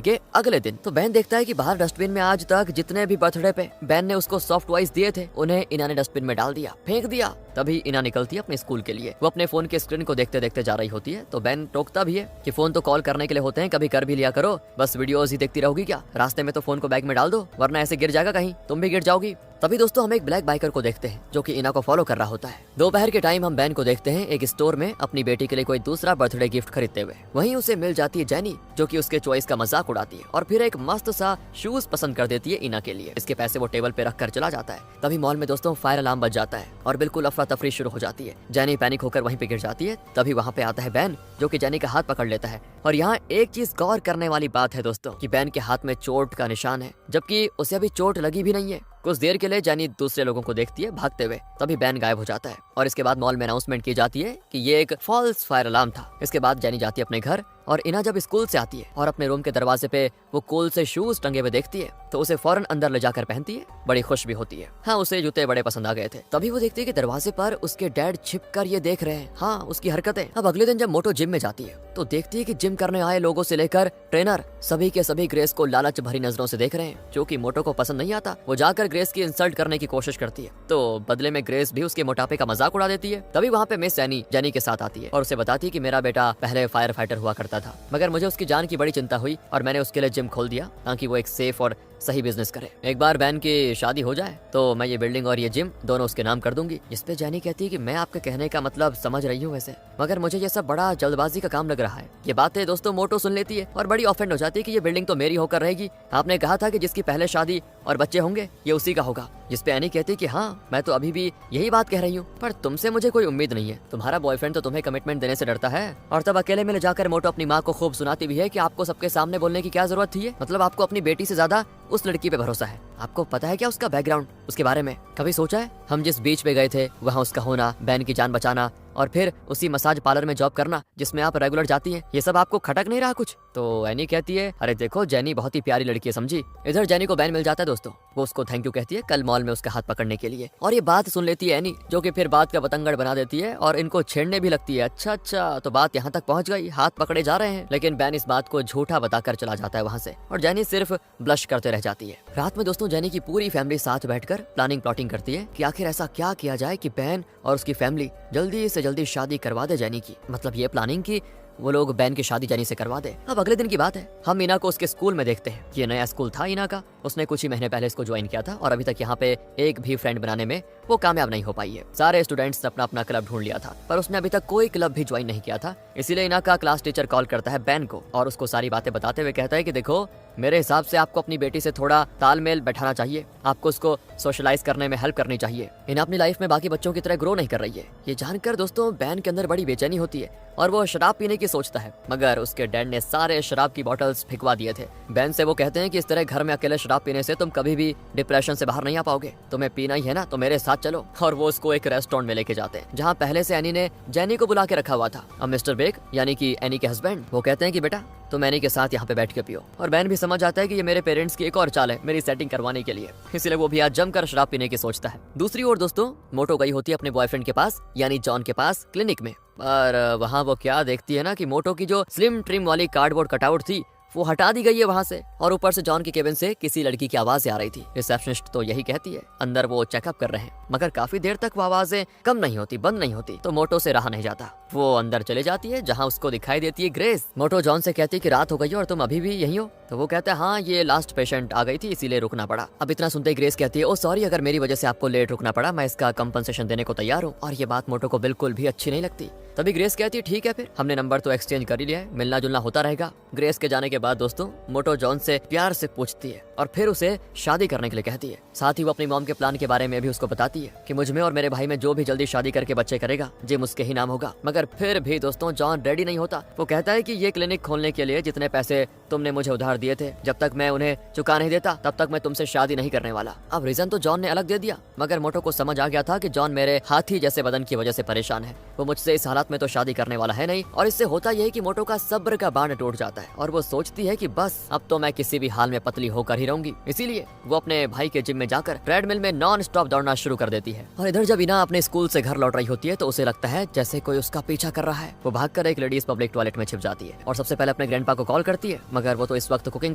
के अगले दिन। तो बैन देखता है कि बाहर डस्टबिन में आज तक जितने भी बर्थडे पे बैन ने उसको सॉफ्ट टॉयज दिए थे उन्हें इना ने डस्टबिन में डाल दिया, फेंक दिया। तभी इना निकलती है अपने स्कूल के लिए। वो अपने फोन के स्क्रीन को देखते देखते जा रही होती है। तो बैन टोकता भी है कि फोन तो कॉल करने के लिए होते हैं, कभी कर भी लिया करो, बस वीडियोस ही देखती रहोगी क्या? रास्ते में तो फोन को बैग में डाल दो, वरना ऐसे गिर जाएगा कहीं, तुम भी गिर जाओगी। तभी दोस्तों हम एक ब्लैक बाइकर को देखते हैं जो कि इना को फॉलो कर रहा होता है। दोपहर के टाइम हम बैन को देखते हैं एक स्टोर में अपनी बेटी के लिए कोई दूसरा बर्थडे गिफ्ट खरीदते हुए। वहीं उसे मिल जाती है जेनी जो कि उसके चॉइस का मजाक उड़ाती है और फिर एक मस्त सा शूज पसंद कर देती है इना के लिए। इसके पैसे वो टेबल पे रख कर चला जाता है। तभी मॉल में दोस्तों फायर अलार्म बज जाता है और बिल्कुल अफरा तफरी शुरू हो जाती है। जेनी पैनिक होकर वहीं पे गिर जाती है। तभी वहाँ पे आता है बैन जो कि जेनी का हाथ पकड़ लेता है। और यहाँ एक चीज गौर करने वाली बात है दोस्तों कि बैन के हाथ में चोट का निशान है, जबकि उसे अभी चोट लगी भी नहीं है। कुछ देर के लिए जेनी दूसरे लोगों को देखती है भागते हुए। तभी बैन गायब हो जाता है और इसके बाद मॉल में अनाउंसमेंट की जाती है कि ये एक फॉल्स फायर अलार्म था। इसके बाद जेनी जाती है अपने घर और इना जब स्कूल से आती है और अपने रूम के दरवाजे पे वो कूल से शूज टंगे हुए देखती है तो उसे फौरन अंदर ले जाकर पहनती है। बड़ी खुश भी होती है। हाँ, उसे जूते बड़े पसंद आ गए थे। तभी वो देखती है कि दरवाजे पर उसके डैड छिपकर ये देख रहे हैं, हाँ, उसकी हरकतें। अब अगले दिन जब मोटो जिम में जाती है तो देखती है कि जिम करने आए लोगों से लेकर ट्रेनर सभी के सभी ग्रेस को लालच भरी नजरों से देख रहे हैं, जो कि मोटो को पसंद नहीं आता। वो जाकर ग्रेस की इंसल्ट करने की कोशिश करती है तो बदले में ग्रेस भी उसके मोटापे का मजाक उड़ा देती है। तभी वहाँ पे मिस एनी जेनी के साथ आती है और उसे बताती है कि मेरा बेटा पहले फायर फाइटर हुआ करता था, मगर मुझे उसकी जान की बड़ी चिंता हुई और मैंने उसके लिए जिम खोल दिया ताकि वो एक सेफ और सही बिजनेस करे। एक बार बैन की शादी हो जाए तो मैं ये बिल्डिंग और ये जिम दोनों उसके नाम कर दूंगी। जिस पे जेनी कहती है कि मैं आपके कहने का मतलब समझ रही हूँ वैसे, मगर मुझे ये सब बड़ा जल्दबाजी का काम लग रहा है। ये बातें दोस्तों मोटो सुन लेती है और बड़ी ऑफेंड हो जाती है कि ये बिल्डिंग तो मेरी होकर रहेगी, आपने कहा था कि जिसकी पहले शादी और बच्चे होंगे ये उसी का होगा। जिस पे एनी कहती है कि हाँ, मैं तो अभी भी यही बात कह रही हूँ, पर तुमसे मुझे कोई उम्मीद नहीं है। तुम्हारा बॉयफ्रेंड तो तुम्हें कमिटमेंट देने से डरता है। और तब अकेले में ले जाकर मोटो अपनी माँ को खूब सुनाती भी है कि आपको सबके सामने बोलने की क्या जरूरत थी, मतलब आपको अपनी बेटी से ज्यादा उस लड़की पे भरोसा है। आपको पता है क्या उसका बैकग्राउंड, उसके बारे में कभी सोचा है? हम जिस बीच पे गए थे वहाँ उसका होना, बैन की जान बचाना और फिर उसी मसाज पार्लर में जॉब करना जिसमें आप रेगुलर जाती हैं, ये सब आपको खटक नहीं रहा कुछ? तो एनी कहती है, अरे देखो जेनी बहुत ही प्यारी लड़की है, समझी। इधर जेनी को बैन मिल जाता है दोस्तों। वो उसको थैंक यू कहती है कल मॉल में उसका हाथ पकड़ने के लिए। और ये बात सुन लेती है एनी, जो कि फिर बात का बतंगड़ बना देती है और इनको छेड़ने भी लगती है। अच्छा, तो बात यहाँ तक पहुँच गई, हाथ पकड़े जा रहे हैं। लेकिन बैन इस बात को झूठा बताकर चला जाता है वहाँ से और जेनी सिर्फ ब्लश करते रह जाती है। रात में दोस्तों जेनी की पूरी फैमिली साथ बैठकर प्लाटिंग करती है कि आखिर ऐसा क्या किया जाए कि बैन और उसकी फैमिली जल्दी से जल्दी शादी करवा दे जेनी की। मतलब ये प्लानिंग की वो लोग बैन की शादी जेनी से करवा दे। अब अगले दिन की बात है, हम इना को उसके स्कूल में देखते हैं। ये नया स्कूल था इना का, उसने कुछ ही महीने पहले इसको ज्वाइन किया था और अभी तक यहाँ पे एक भी फ्रेंड बनाने में वो कामयाब नहीं हो पाई है। सारे स्टूडेंट्स ने अपना अपना क्लब ढूंढ लिया था पर उसने अभी तक कोई क्लब भी ज्वाइन नहीं किया था। इसीलिए इना का क्लास टीचर कॉल करता है बैन को और उसको सारी बातें बताते हुए कहता है कि देखो, मेरे हिसाब से आपको अपनी बेटी से थोड़ा तालमेल बैठाना चाहिए, आपको उसको सोशलाइज करने में हेल्प करनी चाहिए। इना अपनी लाइफ में बाकी बच्चों की तरह ग्रो नहीं कर रही है। ये जानकर दोस्तों बैन के अंदर बड़ी बेचैनी होती है और वो शराब पीने की सोचता है, मगर उसके डैड ने सारे शराब की बॉटल्स फिकवा दिए थे। बैन से वो कहते हैं कि इस तरह घर में अकेले शराब पीने से तुम कभी भी डिप्रेशन से बाहर नहीं आ पाओगे, तुम्हें पीना ही है ना तो मेरे साथ चलो। और वो उसको एक रेस्टोरेंट में लेके जाते हैं जहाँ पहले से एनी ने जेनी को बुला के रखा हुआ था। अब मिस्टर बेक यानी कि एनी के हस्बैंड वो कहते हैं कि बेटा तुम एनी के साथ यहाँ पे बैठ के पियो। और बैन भी समझ आता है कि ये मेरे पेरेंट्स की एक और चाल है मेरी सेटिंग करवाने के लिए, इसलिए वो भी आज जमकर शराब पीने की सोचता है। दूसरी ओर दोस्तों मोटो गई होती है अपने बॉयफ्रेंड के पास यानी जॉन के पास क्लिनिक में, और वहाँ वो क्या देखती है ना कि मोटो की जो स्लिम ट्रिम वाली कार्डबोर्ड कटआउट थी वो हटा दी गई है वहाँ से और ऊपर से जॉन के केबिन से किसी लड़की की आवाजें आ रही थी। रिसेप्शनिस्ट तो यही कहती है, अंदर वो चेकअप कर रहे हैं, मगर काफी देर तक वो आवाजें कम नहीं होती, बंद नहीं होती। तो मोटो से रहा नहीं जाता, वो अंदर चले जाती है जहाँ उसको दिखाई देती है ग्रेस। मोटो जॉन से कहती है कि रात हो गई और तुम अभी भी यहीं हो? तो वो कहता है हाँ, ये लास्ट पेशेंट आ गई थी इसीलिए रुकना पड़ा। अब इतना सुनते ही ग्रेस कहती है ओ सॉरी, अगर मेरी वजह से आपको लेट रुकना पड़ा मैं इसका कंपनसेशन देने को तैयार हूँ। और ये बात मोटो को बिल्कुल भी अच्छी नहीं लगती। तभी ग्रेस कहती है ठीक है, फिर हमने नंबर तो एक्सचेंज कर ही लिया है, मिलना जुलना होता रहेगा। ग्रेस के जाने के बाद दोस्तों मोटो जॉन से प्यार से पूछती है और फिर उसे शादी करने के लिए कहती है। साथ ही वो अपनी मॉम के प्लान के बारे में भी उसको बताती है कि मुझ में और मेरे भाई में जो भी जल्दी शादी करके बच्चे करेगा जिम उसके ही नाम होगा। मगर फिर भी दोस्तों जॉन रेडी नहीं होता। वो कहता है कि ये क्लिनिक खोलने के लिए जितने पैसे तुमने मुझे उधार दिए थे, जब तक मैं उन्हें चुका नहीं देता तब तक मैं तुमसे शादी नहीं करने वाला। अब रीजन तो जॉन ने अलग दे दिया, मगर मोटो को समझ आ गया था कि जॉन मेरे हाथी जैसे बदन की वजह से परेशान है, वो मुझसे इस हालत में तो शादी करने वाला है नहीं। और इससे होता यह है कि मोटो का सब्र का बांध टूट जाता है और वो सोचती है कि बस अब तो मैं किसी भी हाल में पतली होकर ही नहीं रहूंगी। इसीलिए वो अपने भाई के जिम में जाकर ट्रेडमिल में नॉन स्टॉप दौड़ना शुरू कर देती है। और इधर जब इना अपने स्कूल से घर लौट रही होती है तो उसे लगता है जैसे कोई उसका पीछा कर रहा है। वो भागकर एक लेडीज पब्लिक टॉयलेट में छिप जाती है और सबसे पहले अपने ग्रैंडपा को कॉल करती है, मगर वो तो इस वक्त कुकिंग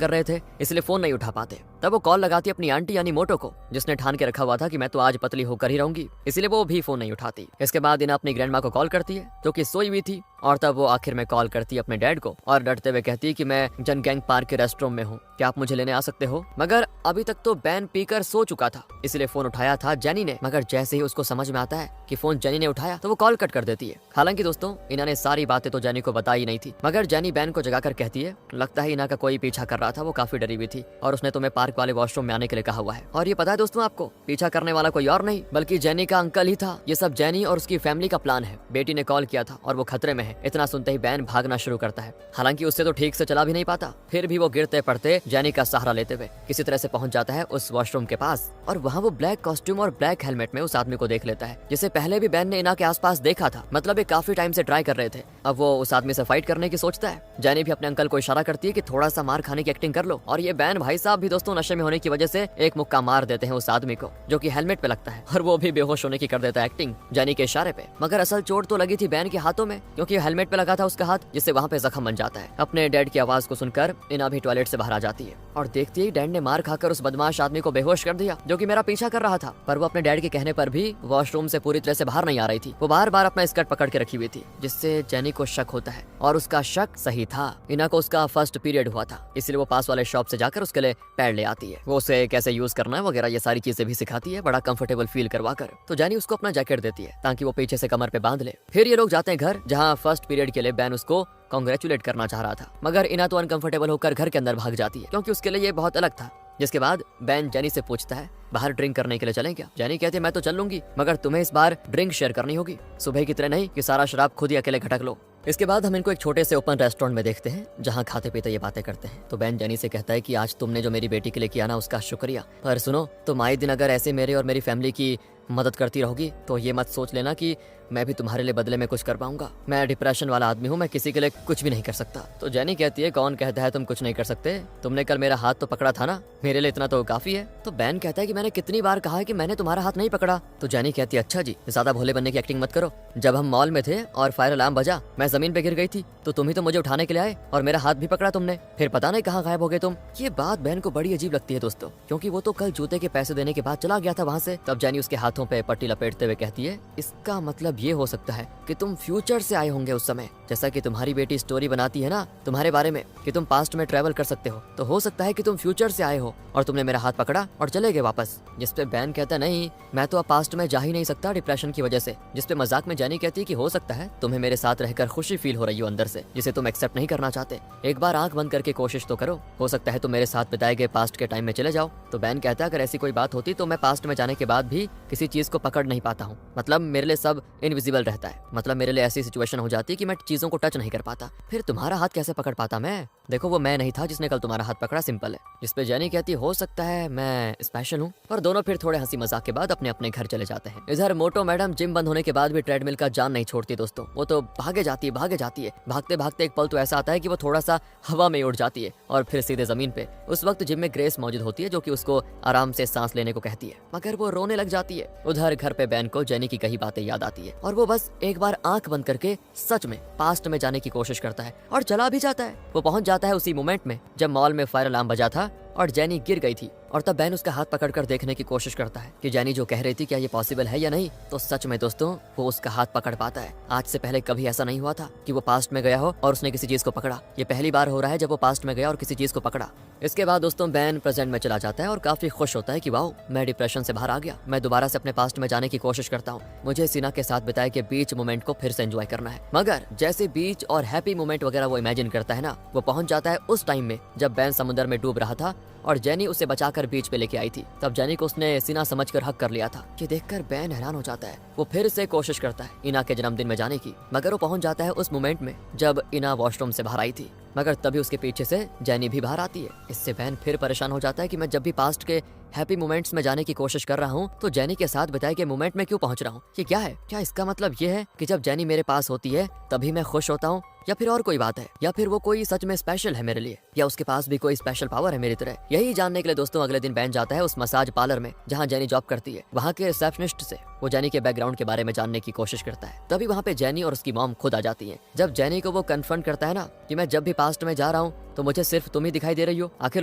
कर रहे थे इसलिए फोन नहीं उठा पाते। तब वो कॉल लगाती है अपनी आंटी यानी मोटो को, जिसने ठान के रखा हुआ था कि मैं तो आज पतली होकर ही रहूंगी, इसलिए वो भी फोन नहीं उठाती। इसके बाद इना अपनी ग्रैंडमा को कॉल करती है जो कि सोई हुई थी, और तब वो आखिर में कॉल करती है अपने डैड को और डरते हुए कहती है कि मैं जनगैंग पार्क के रेस्टरूम में हूँ, क्या आप मुझे लेने आ सकते हो। मगर अभी तक तो बैन पीकर सो चुका था, इसलिए फोन उठाया था जेनी ने। मगर जैसे ही उसको समझ में आता है कि फोन जेनी ने उठाया तो वो कॉल कट कर देती है। हालांकि दोस्तों इना ने सारी बातें तो जेनी को बताई नहीं थी, मगर जेनी बैन को जगाकर कहती है लगता है इना का कोई पीछा कर रहा था, वो काफी डरी हुई थी और उसने तुम्हें पार्क वाले वॉशरूम में आने के लिए कहा हुआ है। और ये पता है दोस्तों आपको, पीछा करने वाला कोई और नहीं बल्कि जेनी का अंकल ही था। ये सब जेनी और उसकी फैमिली का प्लान है। बेटी ने कॉल किया था और वो खतरे में है। इतना सुनते ही बैन भागना शुरू करता है। हालांकि उससे तो ठीक से चला भी नहीं पाता, फिर भी वो गिरते पड़ते जेनी का सहारा लेते हुए किसी तरह से पहुंच जाता है उस वॉशरूम के पास, और वहाँ वो ब्लैक कॉस्ट्यूम और ब्लैक हेलमेट में उस आदमी को देख लेता है जिसे पहले भी बैन ने इना के आसपास देखा था। मतलब ये काफी टाइम से ट्राई कर रहे थे। अब वो उस आदमी से फाइट करने की सोचता है। जेनी भी अपने अंकल को इशारा करती है कि थोड़ा सा मार खाने की एक्टिंग कर लो, और ये बैन भाई साहब भी दोस्तों नशे में होने की वजह से एक मुक्का मार देते हैं उस आदमी को जो कि हेलमेट पे लगता है, और वो भी बेहोश होने की कर देता है एक्टिंग जेनी के इशारे पे। मगर असल चोट तो लगी थी बैन के हाथों में, क्योंकि हेलमेट पे लगा था उसका हाथ, जिससे वहाँ पे जख्म बन जाता है। अपने डैड की आवाज को सुनकर इना भी टॉयलेट से बाहर आ जाती है और देखती है डैड ने मार खाकर उस बदमाश आदमी को बेहोश कर दिया जो कि मेरा पीछा कर रहा था। पर वो अपने डैड के कहने पर भी वॉशरूम से पूरी तरह से बाहर नहीं आ रही थी। वो बार बार अपना स्कर्ट पकड़ के रखी हुई थी, जिससे जेनी को शक होता है, और उसका शक सही था। इना को उसका फर्स्ट पीरियड हुआ था, इसलिए वो पास वाले शॉप से जाकर उसके लिए पैड ले आती है। वो उसे कैसे यूज करना है वगैरह ये सारी चीजें भी सिखाती है, बड़ा कंफर्टेबल फील करवा कर। तो जेनी उसको अपना जैकेट देती है ताकि वो पीछे से कमर पे बांध ले। फिर ये लोग जाते हैं घर, जहाँ फर्स्ट पीरियड के लिए बैन उसको कांग्रेचुलेट करना चाह रहा था, मगर इना तो अनकंफर्टेबल होकर घर के अंदर भाग जाती है क्योंकि उसके लिए ये बहुत अलग था। जिसके बाद बैन जेनी से पूछता है बाहर ड्रिंक करने के लिए चलें क्या। जेनी कहती है मैं तो चल लूंगी, मगर तुम्हें इस बार ड्रिंक शेयर करनी होगी, सुबह की तरह नहीं कि सारा शराब खुद ही अकेले घटक लो। इसके बाद हम इनको एक छोटे से ओपन रेस्टोरेंट में देखते हैं जहाँ खाते पीते ये बातें करते हैं। तो बैन जेनी से कहता है कि आज तुमने जो मेरी बेटी के लिए किया ना उसका शुक्रिया, पर सुनो तुम आए दिन अगर ऐसे मेरे और मेरी फैमिली की मदद करती रहोगी तो ये मत सोच लेना कि मैं भी तुम्हारे लिए बदले में कुछ कर पाऊंगा। मैं डिप्रेशन वाला आदमी हूँ, मैं किसी के लिए कुछ भी नहीं कर सकता। तो जेनी कहती है कौन कहता है तुम कुछ नहीं कर सकते, तुमने कल मेरा हाथ तो पकड़ा था ना, मेरे लिए इतना तो काफी है। तो बैन कहता है कि मैंने कितनी बार कहा है कि मैंने तुम्हारा हाथ नहीं पकड़ा। तो जेनी कहती है अच्छा जी, ज्यादा भोले बनने की एक्टिंग मत करो। जब हम मॉल में थे और फायर अलार्म बजा, मैं जमीन पे गिर गई थी तो तुम ही तो मुझे उठाने के लिए आए और मेरा हाथ भी पकड़ा तुमने, फिर पता नहीं कहाँ गायब हो गए तुम। ये बात बहन को बड़ी अजीब लगती है दोस्तों, क्योंकि वो तो कल जूते के पैसे देने के बाद चला गया था वहाँ से। तब जेनी उसके हाथों पे पट्टी लपेटते हुए कहती है इसका मतलब ये हो सकता है कि तुम फ्यूचर से आए होंगे उस समय, जैसा कि तुम्हारी बेटी स्टोरी बनाती है ना तुम्हारे बारे में कि तुम पास्ट में ट्रेवल कर सकते हो, तो हो सकता है कि तुम फ्यूचर से आए हो और तुमने मेरा हाथ पकड़ा और चले गए वापस। जिसपे बैन कहता नहीं मैं तो अब पास्ट में जा ही नहीं सकता डिप्रेशन की वजह से। जिसपे मजाक में जेनी कहती है कि हो सकता है तुम्हें मेरे साथ रहकर खुशी फील हो रही हो अंदर से, जिसे तुम एक्सेप्ट नहीं करना चाहते। एक बार आंख बंद करके कोशिश तो करो, हो सकता है तुम मेरे साथ बिताए गए पास्ट के टाइम में चले जाओ। तो बैन कहता है अगर ऐसी कोई बात होती तो मैं पास्ट में जाने के बाद भी किसी चीज को पकड़ नहीं पाता हूँ, मतलब मेरे लिए सब इनविजिबल रहता है, मतलब मेरे लिए ऐसी सिचुएशन हो जाती कि मैं चीजों को टच नहीं कर पाता, फिर तुम्हारा हाथ कैसे पकड़ पाता मैं। देखो वो मैं नहीं था जिसने कल तुम्हारा हाथ पकड़ा, सिंपल है। जिसपे जेनी कहती हो सकता है मैं स्पेशल हूँ। और दोनों फिर थोड़े हंसी मजाक के बाद अपने अपने घर चले जाते हैं। इधर मोटो मैडम जिम बंद होने के बाद भी ट्रेडमिल का जान नहीं छोड़ती दोस्तों, वो तो भागे जाती है। भागते भागते एक पल तो ऐसा आता है कि वो थोड़ा सा हवा में उड़ जाती है और फिर सीधे जमीन पे। उस वक्त जिम में ग्रेस मौजूद होती है जो कि उसको आराम से सांस लेने को कहती है, मगर वो रोने लग जाती है। उधर घर पे बैन को जेनी की कही बातें याद आती है और वो बस एक बार आंख बंद करके सच में पास्ट में जाने की कोशिश करता है और चला भी जाता है। वो पहुंच जाता है उसी मोमेंट में जब मॉल में फायर अलार्म बजा था और जेनी गिर गई थी, और तब बैन उसका हाथ पकड़कर देखने की कोशिश करता है कि जेनी जो कह रही थी क्या ये पॉसिबल है या नहीं। तो सच में दोस्तों वो उसका हाथ पकड़ पाता है। आज से पहले कभी ऐसा नहीं हुआ था कि वो पास्ट में गया हो और उसने किसी चीज को पकड़ा। ये पहली बार हो रहा है जब वो पास्ट में गया और किसी चीज को पकड़ा। इसके बाद दोस्तों बैन प्रेजेंट में चला जाता है और काफी खुश होता है कि वाओ मैं डिप्रेशन से बाहर आ गया, मैं दोबारा से अपने पास्ट में जाने की कोशिश करता हूँ। मुझे सीना के साथ बिताए के बीच मोमेंट को फिर से एंजॉय करना है। मगर जैसे बीच और हैप्पी मोमेंट वगैरह वो इमेजिन करता है ना, वो पहुंच जाता है उस टाइम में जब बैन समुद्र में डूब रहा था और जेनी उसे बचाकर बीच पे लेके आई थी। तब जेनी को उसने सीना समझकर हक कर लिया था। ये देखकर बैन हैरान हो जाता है। वो फिर से कोशिश करता है इना के जन्मदिन में जाने की, मगर वो पहुंच जाता है उस मोमेंट में जब इना वॉशरूम से बाहर आई थी मगर तभी उसके पीछे से जेनी भी बाहर आती है। इससे बैन फिर परेशान हो जाता है कि मैं जब भी पास्ट के हैप्पी मोमेंट्स में जाने की कोशिश कर रहा हूँ तो जेनी के साथ बिताए के मोमेंट में क्यों पहुंच रहा हूँ। ये क्या है? क्या इसका मतलब ये है कि जब जेनी मेरे पास होती है तभी मैं खुश होता हूँ, या फिर और कोई बात है, या फिर वो कोई सच में स्पेशल है मेरे लिए, या उसके पास भी कोई स्पेशल पावर है मेरी तरह। यही जानने के लिए दोस्तों अगले दिन बैन जाता है उस मसाज पार्लर में जहाँ जेनी जॉब करती है। वहाँ के रिसेप्शनिस्ट से वो जेनी के बैकग्राउंड के बारे में जानने की कोशिश करता है। तभी वहाँ पे जेनी और उसकी मॉम खुद आ जाती है। जब जेनी को वो कन्फ्रंट करता है ना कि मैं जब भी पास्ट में जा रहा हूँ तो मुझे सिर्फ तुम ही दिखाई दे रही हो, आखिर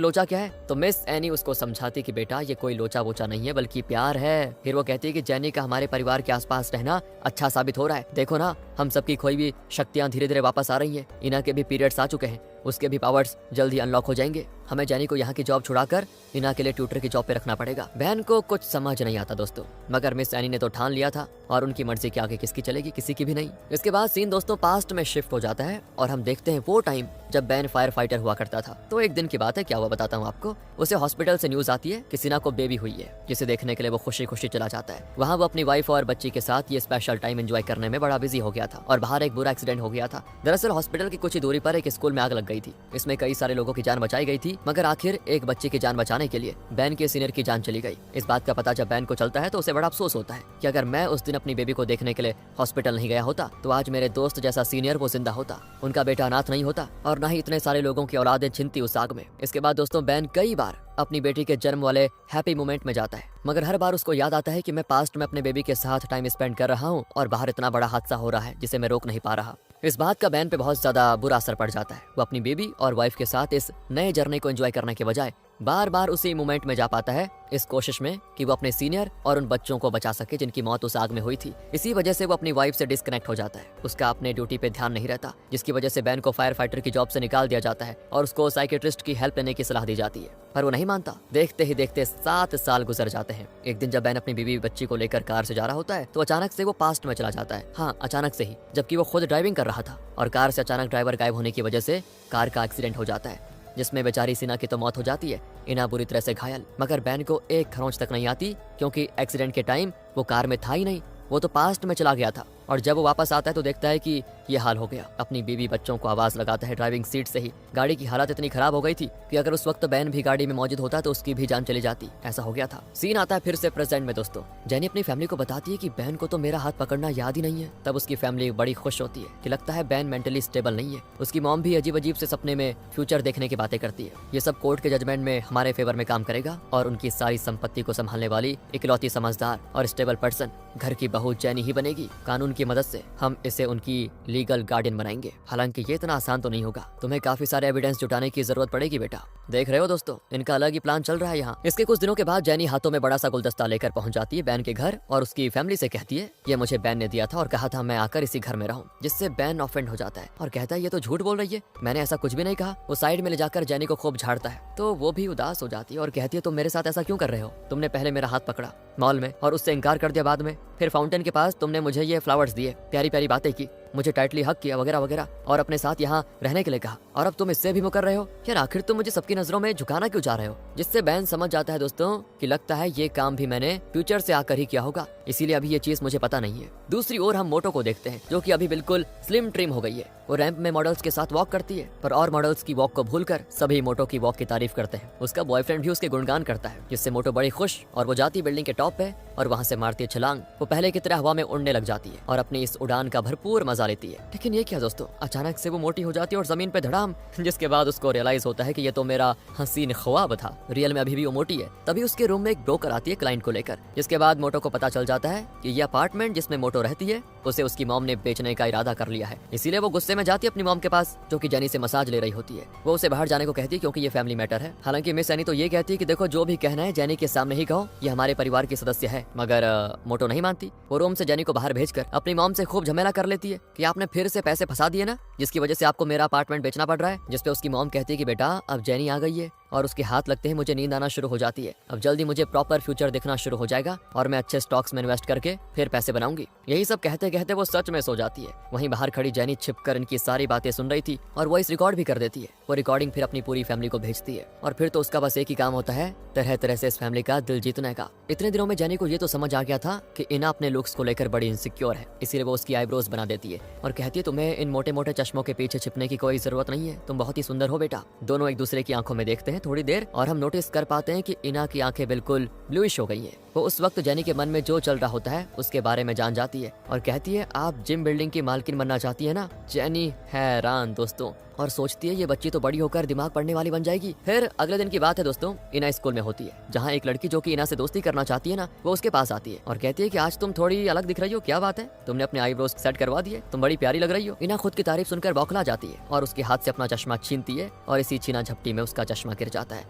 लोचा क्या है? तो मिस एनी उसको समझाती कि बेटा ये कोई लोचा वोचा नहीं है बल्कि प्यार है। फिर वो कहती है कि जेनी का हमारे परिवार के आसपास रहना अच्छा साबित हो रहा है। देखो ना हम सबकी खोई हुई शक्तियां धीरे धीरे वापस आ रही हैं। इना के भी पीरियड्स आ चुके हैं, उसके भी पावर्स जल्द ही अनलॉक हो जाएंगे। हमें जेनी को यहाँ की जॉब छुड़ाकर इना के लिए ट्यूटर की जॉब पे रखना पड़ेगा। बहन को कुछ समझ नहीं आता दोस्तों, मगर मिस एनी ने तो ठान लिया था और उनकी मर्जी के आगे किसकी चलेगी? किसी की भी नहीं। इसके बाद सीन दोस्तों पास्ट में शिफ्ट हो जाता है और हम देखते हैं वो टाइम जब बैन फायर फाइटर हुआ करता था। तो एक दिन की बात है, क्या हुआ बताता हूँ आपको। उसे हॉस्पिटल से न्यूज आती है कि सिना को बेबी हुई है, जिसे देखने के लिए वो खुशी खुशी चला जाता है। वहाँ वो अपनी वाइफ और बच्ची के साथ ये स्पेशल टाइम एंजॉय करने में बड़ा बिजी हो गया था और बाहर एक बुरा एक्सीडेंट हो गया था। दरअसल हॉस्पिटल की कुछ ही दूरी पर एक स्कूल में आग लग गई थी। इसमें कई सारे लोगों की जान बचाई गई थी, मगर आखिर एक बच्चे की जान बचाने के लिए बैन के सीनियर की जान चली गई। इस बात का पता जब बैन को चलता है तो उसे बड़ा अफसोस होता है कि अगर मैं उस दिन अपनी बेबी को देखने के लिए हॉस्पिटल नहीं गया होता तो आज मेरे दोस्त जैसा सीनियर वो जिंदा होता, उनका बेटा अनाथ नहीं होता और न ही इतने सारे लोगों की औलादें छिनती उस आग में। इसके बाद दोस्तों बैन कई बार अपनी बेटी के जन्म वाले हैप्पी मोमेंट में जाता है, मगर हर बार उसको याद आता है कि मैं पास्ट में अपने बेबी के साथ टाइम स्पेंड कर रहा हूँ और बाहर इतना बड़ा हादसा हो रहा है जिसे मैं रोक नहीं पा रहा। इस बात का बैन पे बहुत ज्यादा बुरा असर पड़ जाता है। वो अपनी बेबी और वाइफ के साथ इस नए जर्नी को एंजॉय करने के बजाय बार बार उसी मोमेंट में जा पाता है, इस कोशिश में कि वो अपने सीनियर और उन बच्चों को बचा सके जिनकी मौत उस आग में हुई थी। इसी वजह से वो अपनी वाइफ से डिस्कनेक्ट हो जाता है। उसका अपने ड्यूटी पे ध्यान नहीं रहता, जिसकी वजह से बैन को फायर फाइटर की जॉब से निकाल दिया जाता है और उसको साइकेट्रिस्ट की हेल्प लेने की सलाह दी जाती है, पर वो नहीं मानता। देखते ही देखते 7 साल गुजर जाते हैं। एक दिन जब बैन अपनी बीवी बच्ची को लेकर कार से जा रहा होता है तो अचानक से वो पास्ट में चला जाता है। हाँ, अचानक से ही, जबकि वो खुद ड्राइविंग कर रहा था और कार से अचानक ड्राइवर गायब होने की वजह से कार का एक्सीडेंट हो जाता है, जिसमें बेचारी सिना की तो मौत हो जाती है, इना बुरी तरह से घायल। मगर बैन को एक खरोंच तक नहीं आती क्योंकि एक्सीडेंट के टाइम वो कार में था ही नहीं, वो तो पास्ट में चला गया था। और जब वो वापस आता है तो देखता है कि ये हाल हो गया। अपनी बीवी बच्चों को आवाज लगाता है ड्राइविंग सीट से ही। गाड़ी की हालत इतनी खराब हो गई थी कि अगर उस वक्त बैन भी गाड़ी में मौजूद होता तो उसकी भी जान चली जाती। ऐसा हो गया था। सीन आता है फिर से प्रेजेंट में दोस्तों। जेनी अपनी फैमिली को बताती है कि बैन को तो मेरा हाथ पकड़ना याद ही नहीं है। तब उसकी फैमिली बड़ी खुश होती है कि लगता है बैन मेंटली स्टेबल नहीं है। उसकी मॉम भी अजीब अजीब से सपने में फ्यूचर देखने की बातें करती है। ये सब कोर्ट के जजमेंट में हमारे फेवर में काम करेगा और उनकी सारी संपत्ति को संभालने वाली इकलौती समझदार और स्टेबल पर्सन घर की बहू जेनी ही बनेगी। कानून की मदद से हम इसे उनकी लीगल गार्डियन बनाएंगे। हालांकि ये इतना आसान तो नहीं होगा, तुम्हें काफी सारे एविडेंस जुटाने की जरूरत पड़ेगी बेटा। देख रहे हो दोस्तों, इनका अलग ही प्लान चल रहा है यहाँ। इसके कुछ दिनों के बाद जेनी हाथों में बड़ा सा गुलदस्ता लेकर पहुंच जाती है बैन के घर और उसकी फैमिली से कहती है ये मुझे बैन ने दिया था और कहा था मैं आकर इसी घर में रहूं, जिससे बैन ऑफेंड हो जाता है और कहता है ये तो झूठ बोल रही है, मैंने ऐसा कुछ भी नहीं कहा। वो साइड में ले जाकर जेनी को खूब झाड़ता है तो वो भी उदास हो जाती है और कहती है तुम मेरे साथ ऐसा क्यों कर रहे हो? तुमने पहले मेरा हाथ पकड़ा मॉल में और उससे इनकार कर दिया बाद में, फिर फाउंटेन के पास तुमने मुझे ये फ्लावर्स दिए, प्यारी प्यारी बातें की, मुझे टाइटली हक किया वगैरह वगैरह और अपने साथ यहाँ रहने के लिए कहा, और अब तुम इससे भी मुकर रहे हो। यार आखिर तुम मुझे सबकी नजरों में झुकाना क्यों चाह रहे हो? जिससे बैन समझ जाता है दोस्तों कि लगता है ये काम भी मैंने फ्यूचर से आकर ही किया होगा, इसीलिए अभी ये चीज मुझे पता नहीं है। दूसरी ओर हम मोटो को देखते हैं जो कि अभी बिल्कुल स्लिम ट्रिम हो गई है। वो रैंप में मॉडल्स के साथ वॉक करती है, पर और मॉडल्स की वॉक को भूलकर सभी मोटो की वॉक की तारीफ करते हैं। उसका बॉयफ्रेंड भी उसके गुणगान करता है, जिससे मोटो बड़ी खुश और वो जाती बिल्डिंग के टॉप पे और वहाँ से मारती है छलांग। वो पहले की तरह हवा में उड़ने लग जाती है और अपनी इस उड़ान का भरपूर मजा लेती है। लेकिन ये क्या दोस्तों, अचानक से वो मोटी हो जाती है और जमीन पे धड़ाम, जिसके बाद उसको रियलाइज होता है कि ये तो मेरा हसीन ख्वाब था, रियल में अभी भी वो मोटी है। तभी उसके रूम में एक ब्रोकर आती है क्लाइंट को लेकर, जिसके बाद मोटो को पता चल जाता है कि ये अपार्टमेंट जिसमें मोटो रहती है उसे उसकी मॉम ने बेचने का इरादा कर लिया है। इसीलिए वो गुस्से में जाती है अपनी मॉम के पास जो कि जेनी से मसाज ले रही होती है। वो उसे बाहर जाने को कहती है क्योंकि ये फैमिली मैटर है। हालांकि मिस एनी तो ये कहती है कि देखो जो भी कहना है जेनी के सामने ही कहो, ये हमारे परिवार की सदस्य है। मगर मोटो नहीं मानती। वो रूम से जेनी को बाहर भेजकर अपनी मॉम से खूब झमेला कर लेती है कि आपने फिर से पैसे फंसा दिए ना, जिसकी वजह से आपको मेरा अपार्टमेंट बेचना पड़ रहा है। जिसपे उसकी मॉम कहती है कि बेटा अब जेनी आ गई है और उसके हाथ लगते ही मुझे नींद आना शुरू हो जाती है। अब जल्दी मुझे प्रॉपर फ्यूचर दिखना शुरू हो जाएगा और मैं अच्छे स्टॉक्स में इन्वेस्ट करके फिर पैसे बनाऊंगी। यही सब कहते कहते वो सच में सो जाती है। वहीं बाहर खड़ी जेनी छिपकर इनकी सारी बातें सुन रही थी और वॉइस रिकॉर्ड भी कर देती है। वो रिकॉर्डिंग फिर अपनी पूरी फैमिली को भेजती है और फिर तो उसका बस एक ही काम होता है, तरह तरह से इस फैमिली का दिल जीतने का। इतने दिनों में जेनी को ये तो समझ आ गया था कि इना अपने लुक्स को लेकर बड़ी इनसिक्योर है, इसीलिए वो उसकी आईब्रोज बना देती है और कहती है तुम्हें इन मोटे मोटे चश्मों के पीछे छिपने की कोई जरूरत नहीं है, तुम बहुत ही सुंदर हो बेटा। दोनों एक दूसरे की आंखों में देखते हैं थोड़ी देर और हम नोटिस कर पाते हैं कि इना की आंखें बिल्कुल ब्लूइश हो गई हैं। वो उस वक्त जेनी के मन में जो चल रहा होता है उसके बारे में जान जाती है और कहती है आप जिम बिल्डिंग की मालकिन बनना चाहती है ना। जेनी हैरान दोस्तों और सोचती है ये बच्ची तो बड़ी होकर दिमाग पढ़ने वाली बन जाएगी। फिर अगले दिन की बात है दोस्तों, इना स्कूल में होती है जहाँ एक लड़की जो कि इना से दोस्ती करना चाहती है ना, वो उसके पास आती है और कहती है कि आज तुम थोड़ी अलग दिख रही हो, क्या बात है, तुमने अपने आईब्रोज सेट करवा दिए, तुम बड़ी प्यारी लग रही हो। इना खुद की तारीफ सुनकर बौखला जाती है और उसके हाथ से अपना चश्मा छीनती है और इसी छीना झपटी में उसका चश्मा गिर जाता है।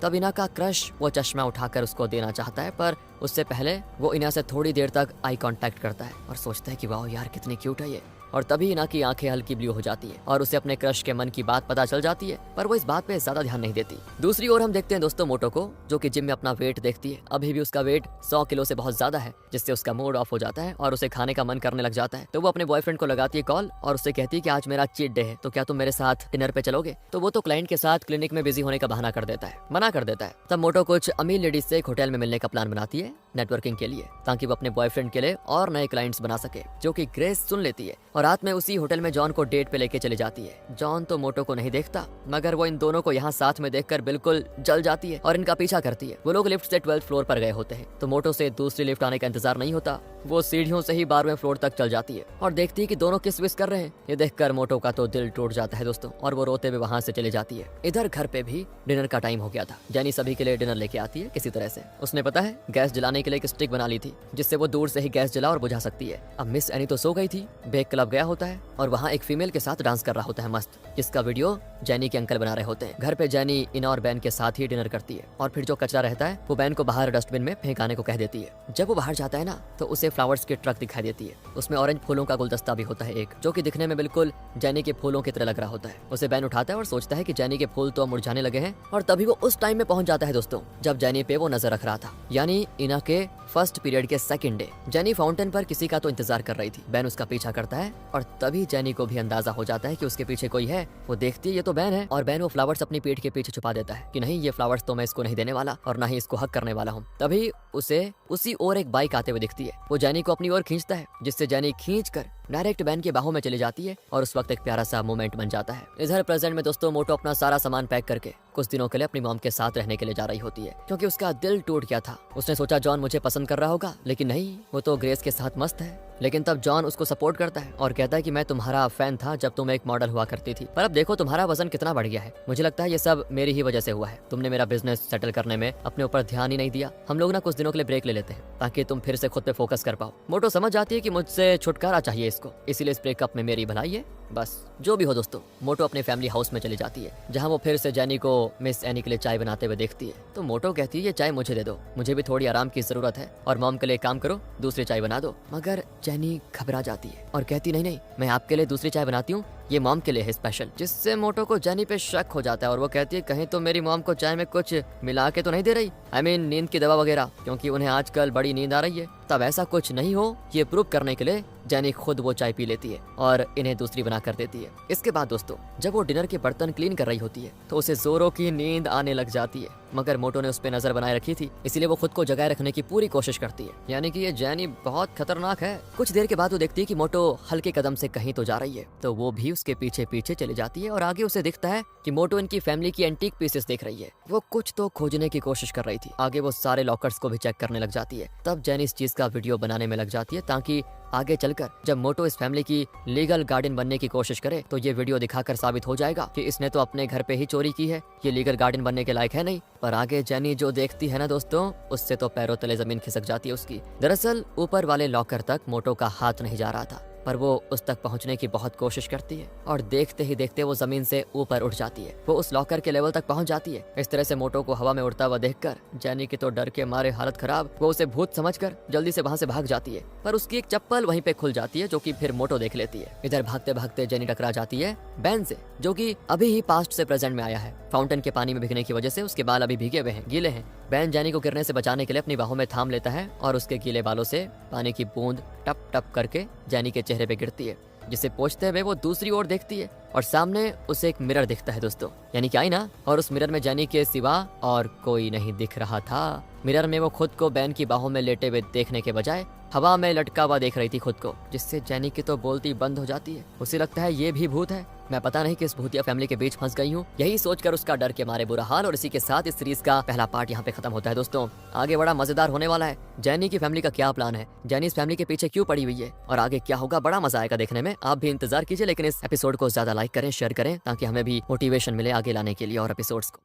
तब इना का क्रश वो चश्मा उठाकर उसको देना चाहता है, पर उससे पहले वो इना से थोड़ी देर तक आई कांटेक्ट करता है और सोचता है कि वाह यार कितनी क्यूट है ये। और तभी इना की आंखें हल्की ब्लू हो जाती है और उसे अपने क्रश के मन की बात पता चल जाती है, पर वो इस बात पे ज्यादा ध्यान नहीं देती। दूसरी ओर हम देखते हैं दोस्तों मोटो को, जो कि जिम में अपना वेट देखती है। अभी भी उसका वेट 100 किलो से बहुत ज्यादा है, जिससे उसका मूड ऑफ हो जाता है और उसे खाने का मन करने लग जाता है। तो वो अपने बॉयफ्रेंड को लगाती है कॉल और उससे कहती है कि आज मेरा चीट डे है, तो क्या तुम मेरे साथ डिनर पे चलोगे। तो वो तो क्लाइंट के साथ क्लिनिक में बिजी होने का बहाना कर देता है, मना कर देता है। तब मोटो कुछ अमीर लेडीज से एक होटल में मिलने का प्लान बनाती है नेटवर्किंग के लिए, ताकि वो अपने बॉयफ्रेंड के लिए और नए क्लाइंट्स बना सके, जो कि ग्रेस सुन लेती है और रात में उसी होटल में जॉन को डेट पे लेके चली जाती है। जॉन तो मोटो को नहीं देखता, मगर वो इन दोनों को यहाँ साथ में देखकर बिल्कुल जल जाती है और इनका पीछा करती है। वो लोग लिफ्ट से 12th फ्लोर पर गए होते हैं, तो मोटो से दूसरी लिफ्ट आने का इंतजार नहीं होता। वो सीढ़ियों से ही 12वें फ्लोर तक चल जाती है और देखती है कि दोनों किस विस कर रहे हैं। ये देखकर मोटो का तो दिल टूट जाता है दोस्तों और वो रोते हुए वहाँ से चली जाती है। इधर घर पे भी डिनर का टाइम हो गया था। जेनी सभी के लिए डिनर लेके आती है किसी तरह से। उसने पता है गैस जलाने के लिए एक स्टिक बना ली थी, जिससे वो दूर से ही गैस जला और बुझा सकती है। अब मिस एनी तो सो गई थी, बेक क्लब गया होता है और वहाँ एक फीमेल के साथ डांस कर रहा होता है मस्त, जिसका वीडियो जेनी के अंकल बना रहे होते हैं। घर पे जेनी इना और बैन के साथ ही डिनर करती है और फिर जो कचरा रहता है वो बैन को बाहर डस्टबिन में फेंक आने को कह देती है। जब वो बाहर जाता है ना, तो उसे फ्लावर्स की ट्रक दिखाई देती है। उसमें ऑरेंज फूलों का गुलदस्ता भी होता है एक, जो कि दिखने में बिल्कुल जेनी के फूलों की तरह लग रहा होता है। उसे बैन उठाता है और सोचता है कि जेनी के फूल तो मुरझाने लगे हैं, और तभी वो उस टाइम में पहुंच जाता है दोस्तों जब जेनी पे वो नजर रख रहा था, यानी इना के फर्स्ट पीरियड के सेकंड डे। जेनी फाउंटेन पर किसी का तो इंतजार कर रही थी। बैन उसका पीछा करता है और तभी जेनी को भी अंदाजा हो जाता है कि उसके पीछे कोई है। वो देखती है ये तो बैन है, और बैन वो फ्लावर्स अपनी पीठ के पीछे छुपा देता है कि नहीं, ये फ्लावर्स तो मैं इसको नहीं देने वाला और ना ही इसको हक करने वाला हूँ। तभी उसे उसी ओर एक बाइक आते हुए दिखती है। वो जेनी को अपनी ओर खींचता है, जिससे जेनी खींचकर डायरेक्ट बैन के बाहों में चली जाती है और उस वक्त एक प्यारा सा मोमेंट बन जाता है। इधर प्रेजेंट में दोस्तों मोटो अपना सारा सामान पैक करके कुछ दिनों के लिए अपनी मॉम के साथ रहने के लिए जा रही होती है, क्योंकि उसका दिल टूट गया था। उसने सोचा जॉन मुझे पसंद कर रहा होगा, लेकिन नहीं, वो तो ग्रेस के साथ मस्त है। लेकिन तब जॉन उसको सपोर्ट करता है और कहता है कि मैं तुम्हारा फैन था जब तुम एक मॉडल हुआ करती थी, पर अब देखो तुम्हारा वजन कितना बढ़ गया है। मुझे लगता है ये सब मेरी ही वजह से हुआ है। तुमने मेरा बिजनेस सेटल करने में अपने ऊपर ध्यान ही नहीं दिया। हम लोग ना कुछ दिनों के लिए ब्रेक ले लेते हैं ताकि तुम फिर से खुद पे फोकस कर पाओ। मोटो समझ जाती है कि मुझसे छुटकारा चाहिए इसको, इसीलिए इस ब्रेकअप में मेरी भलाई है। बस जो भी हो दोस्तों, मोटो अपने फैमिली हाउस में चली जाती है, जहाँ वो फिर से जेनी को मिस एनी के लिए चाय बनाते हुए देखती है। तो मोटो कहती है ये चाय मुझे दे दो, मुझे भी थोड़ी आराम की जरूरत है, और मॉम के लिए काम करो, दूसरी चाय बना दो। मगर जेनी घबरा जाती है और कहती नहीं, मैं आपके लिए दूसरी चाय बनाती हूँ, ये मॉम के लिए है स्पेशल। जिससे मोटो को जेनी पे शक हो जाता है और वो कहती है कहीं तो मेरी मॉम को चाय में कुछ मिला के तो नहीं दे रही, I mean, नींद की दवा वगैरह, क्योंकि उन्हें आजकल बड़ी नींद आ रही है। तब ऐसा कुछ नहीं हो, ये प्रूव करने के लिए जेनी खुद वो चाय पी लेती है और इन्हें दूसरी बना कर देती है। इसके बाद दोस्तों जब वो डिनर के बर्तन क्लीन कर रही होती है तो उसे जोरों की नींद आने लग जाती है, मगर मोटो ने उस पे नजर बनाए रखी थी, इसीलिए वो खुद को जगाए रखने की पूरी कोशिश करती है। यानी कि ये जेनी बहुत खतरनाक है। कुछ देर के बाद वो देखती है कि मोटो हल्के कदम से कहीं तो जा रही है, तो वो भी उसके पीछे पीछे चली जाती है और आगे उसे दिखता है कि मोटो इनकी फैमिली की एंटीक पीसेस देख रही है। वो कुछ तो खोजने की कोशिश कर रही थी। आगे वो सारे लॉकर्स को भी चेक करने लग जाती है। तब जेनी इस चीज का वीडियो बनाने में लग जाती है, ताकि आगे चलकर जब मोटो इस फैमिली की लीगल गार्डियन बनने की कोशिश करे तो ये वीडियो दिखाकर साबित हो जाएगा कि इसने तो अपने घर पे ही चोरी की है, ये लीगल गार्डियन बनने के लायक है नहीं। पर आगे जेनी जो देखती है ना दोस्तों, उससे तो पैरों तले जमीन खिसक जाती है उसकी। दरअसल ऊपर वाले लॉकर तक मोटो का हाथ नहीं जा रहा था। पर वो उस तक पहुंचने की बहुत कोशिश करती है और देखते ही देखते वो जमीन से ऊपर उठ जाती है। वो उस लॉकर के लेवल तक पहुंच जाती है। इस तरह से मोटो को हवा में उड़ता हुआ देखकर जेनी की तो डर के मारे हालत खराब, वो उसे भूत समझकर जल्दी से वहां से भाग जाती है। पर उसकी एक चप्पल वहीं पे खुल जाती है, जो कि फिर मोटो देख लेती है। इधर भागते भागते जेनी टकरा जाती है बेन से, जो कि अभी ही पास्ट से प्रेजेंट में आया है। फाउंटेन के पानी में भीगने की वजह से उसके बाल अभी भीगे हुए हैं, गीले हैं। बेन जेनी को गिरने से बचाने के लिए अपनी बाहों में थाम लेता है और उसके गीले बालों से पानी की बूंद टप टप करके जेनी के चेहरे पे गिरती है, जिसे पोंछते हुए वो दूसरी ओर देखती है और सामने उसे एक मिरर दिखता है दोस्तों, यानी कि आईना। और उस मिरर में जेनी के सिवा और कोई नहीं दिख रहा था। मिरर में वो खुद को बेन की बाहों में लेटे हुए देखने के बजाय हवा में लटका हुआ देख रही थी खुद को, जिससे जेनी की तो बोलती बंद हो जाती है। उसे लगता है ये भी भूत है, मैं पता नहीं किस भूतिया फैमिली के बीच फंस गई हूँ। यही सोचकर उसका डर के मारे बुरा हाल। और इसी के साथ इस सीरीज का पहला पार्ट यहाँ पे खत्म होता है दोस्तों। आगे बड़ा मजेदार होने वाला है। जेनी की फैमिली का क्या प्लान है, जेनी इस फैमिली के पीछे क्यों पड़ी हुई है और आगे क्या होगा, बड़ा मजा आएगा देखने में। आप भी इंतजार कीजिए, लेकिन इस एपिसोड को ज्यादा लाइक करें, शेयर करें, ताकि हमें भी मोटिवेशन मिले आगे लाने के लिए और एपिसोड्स को।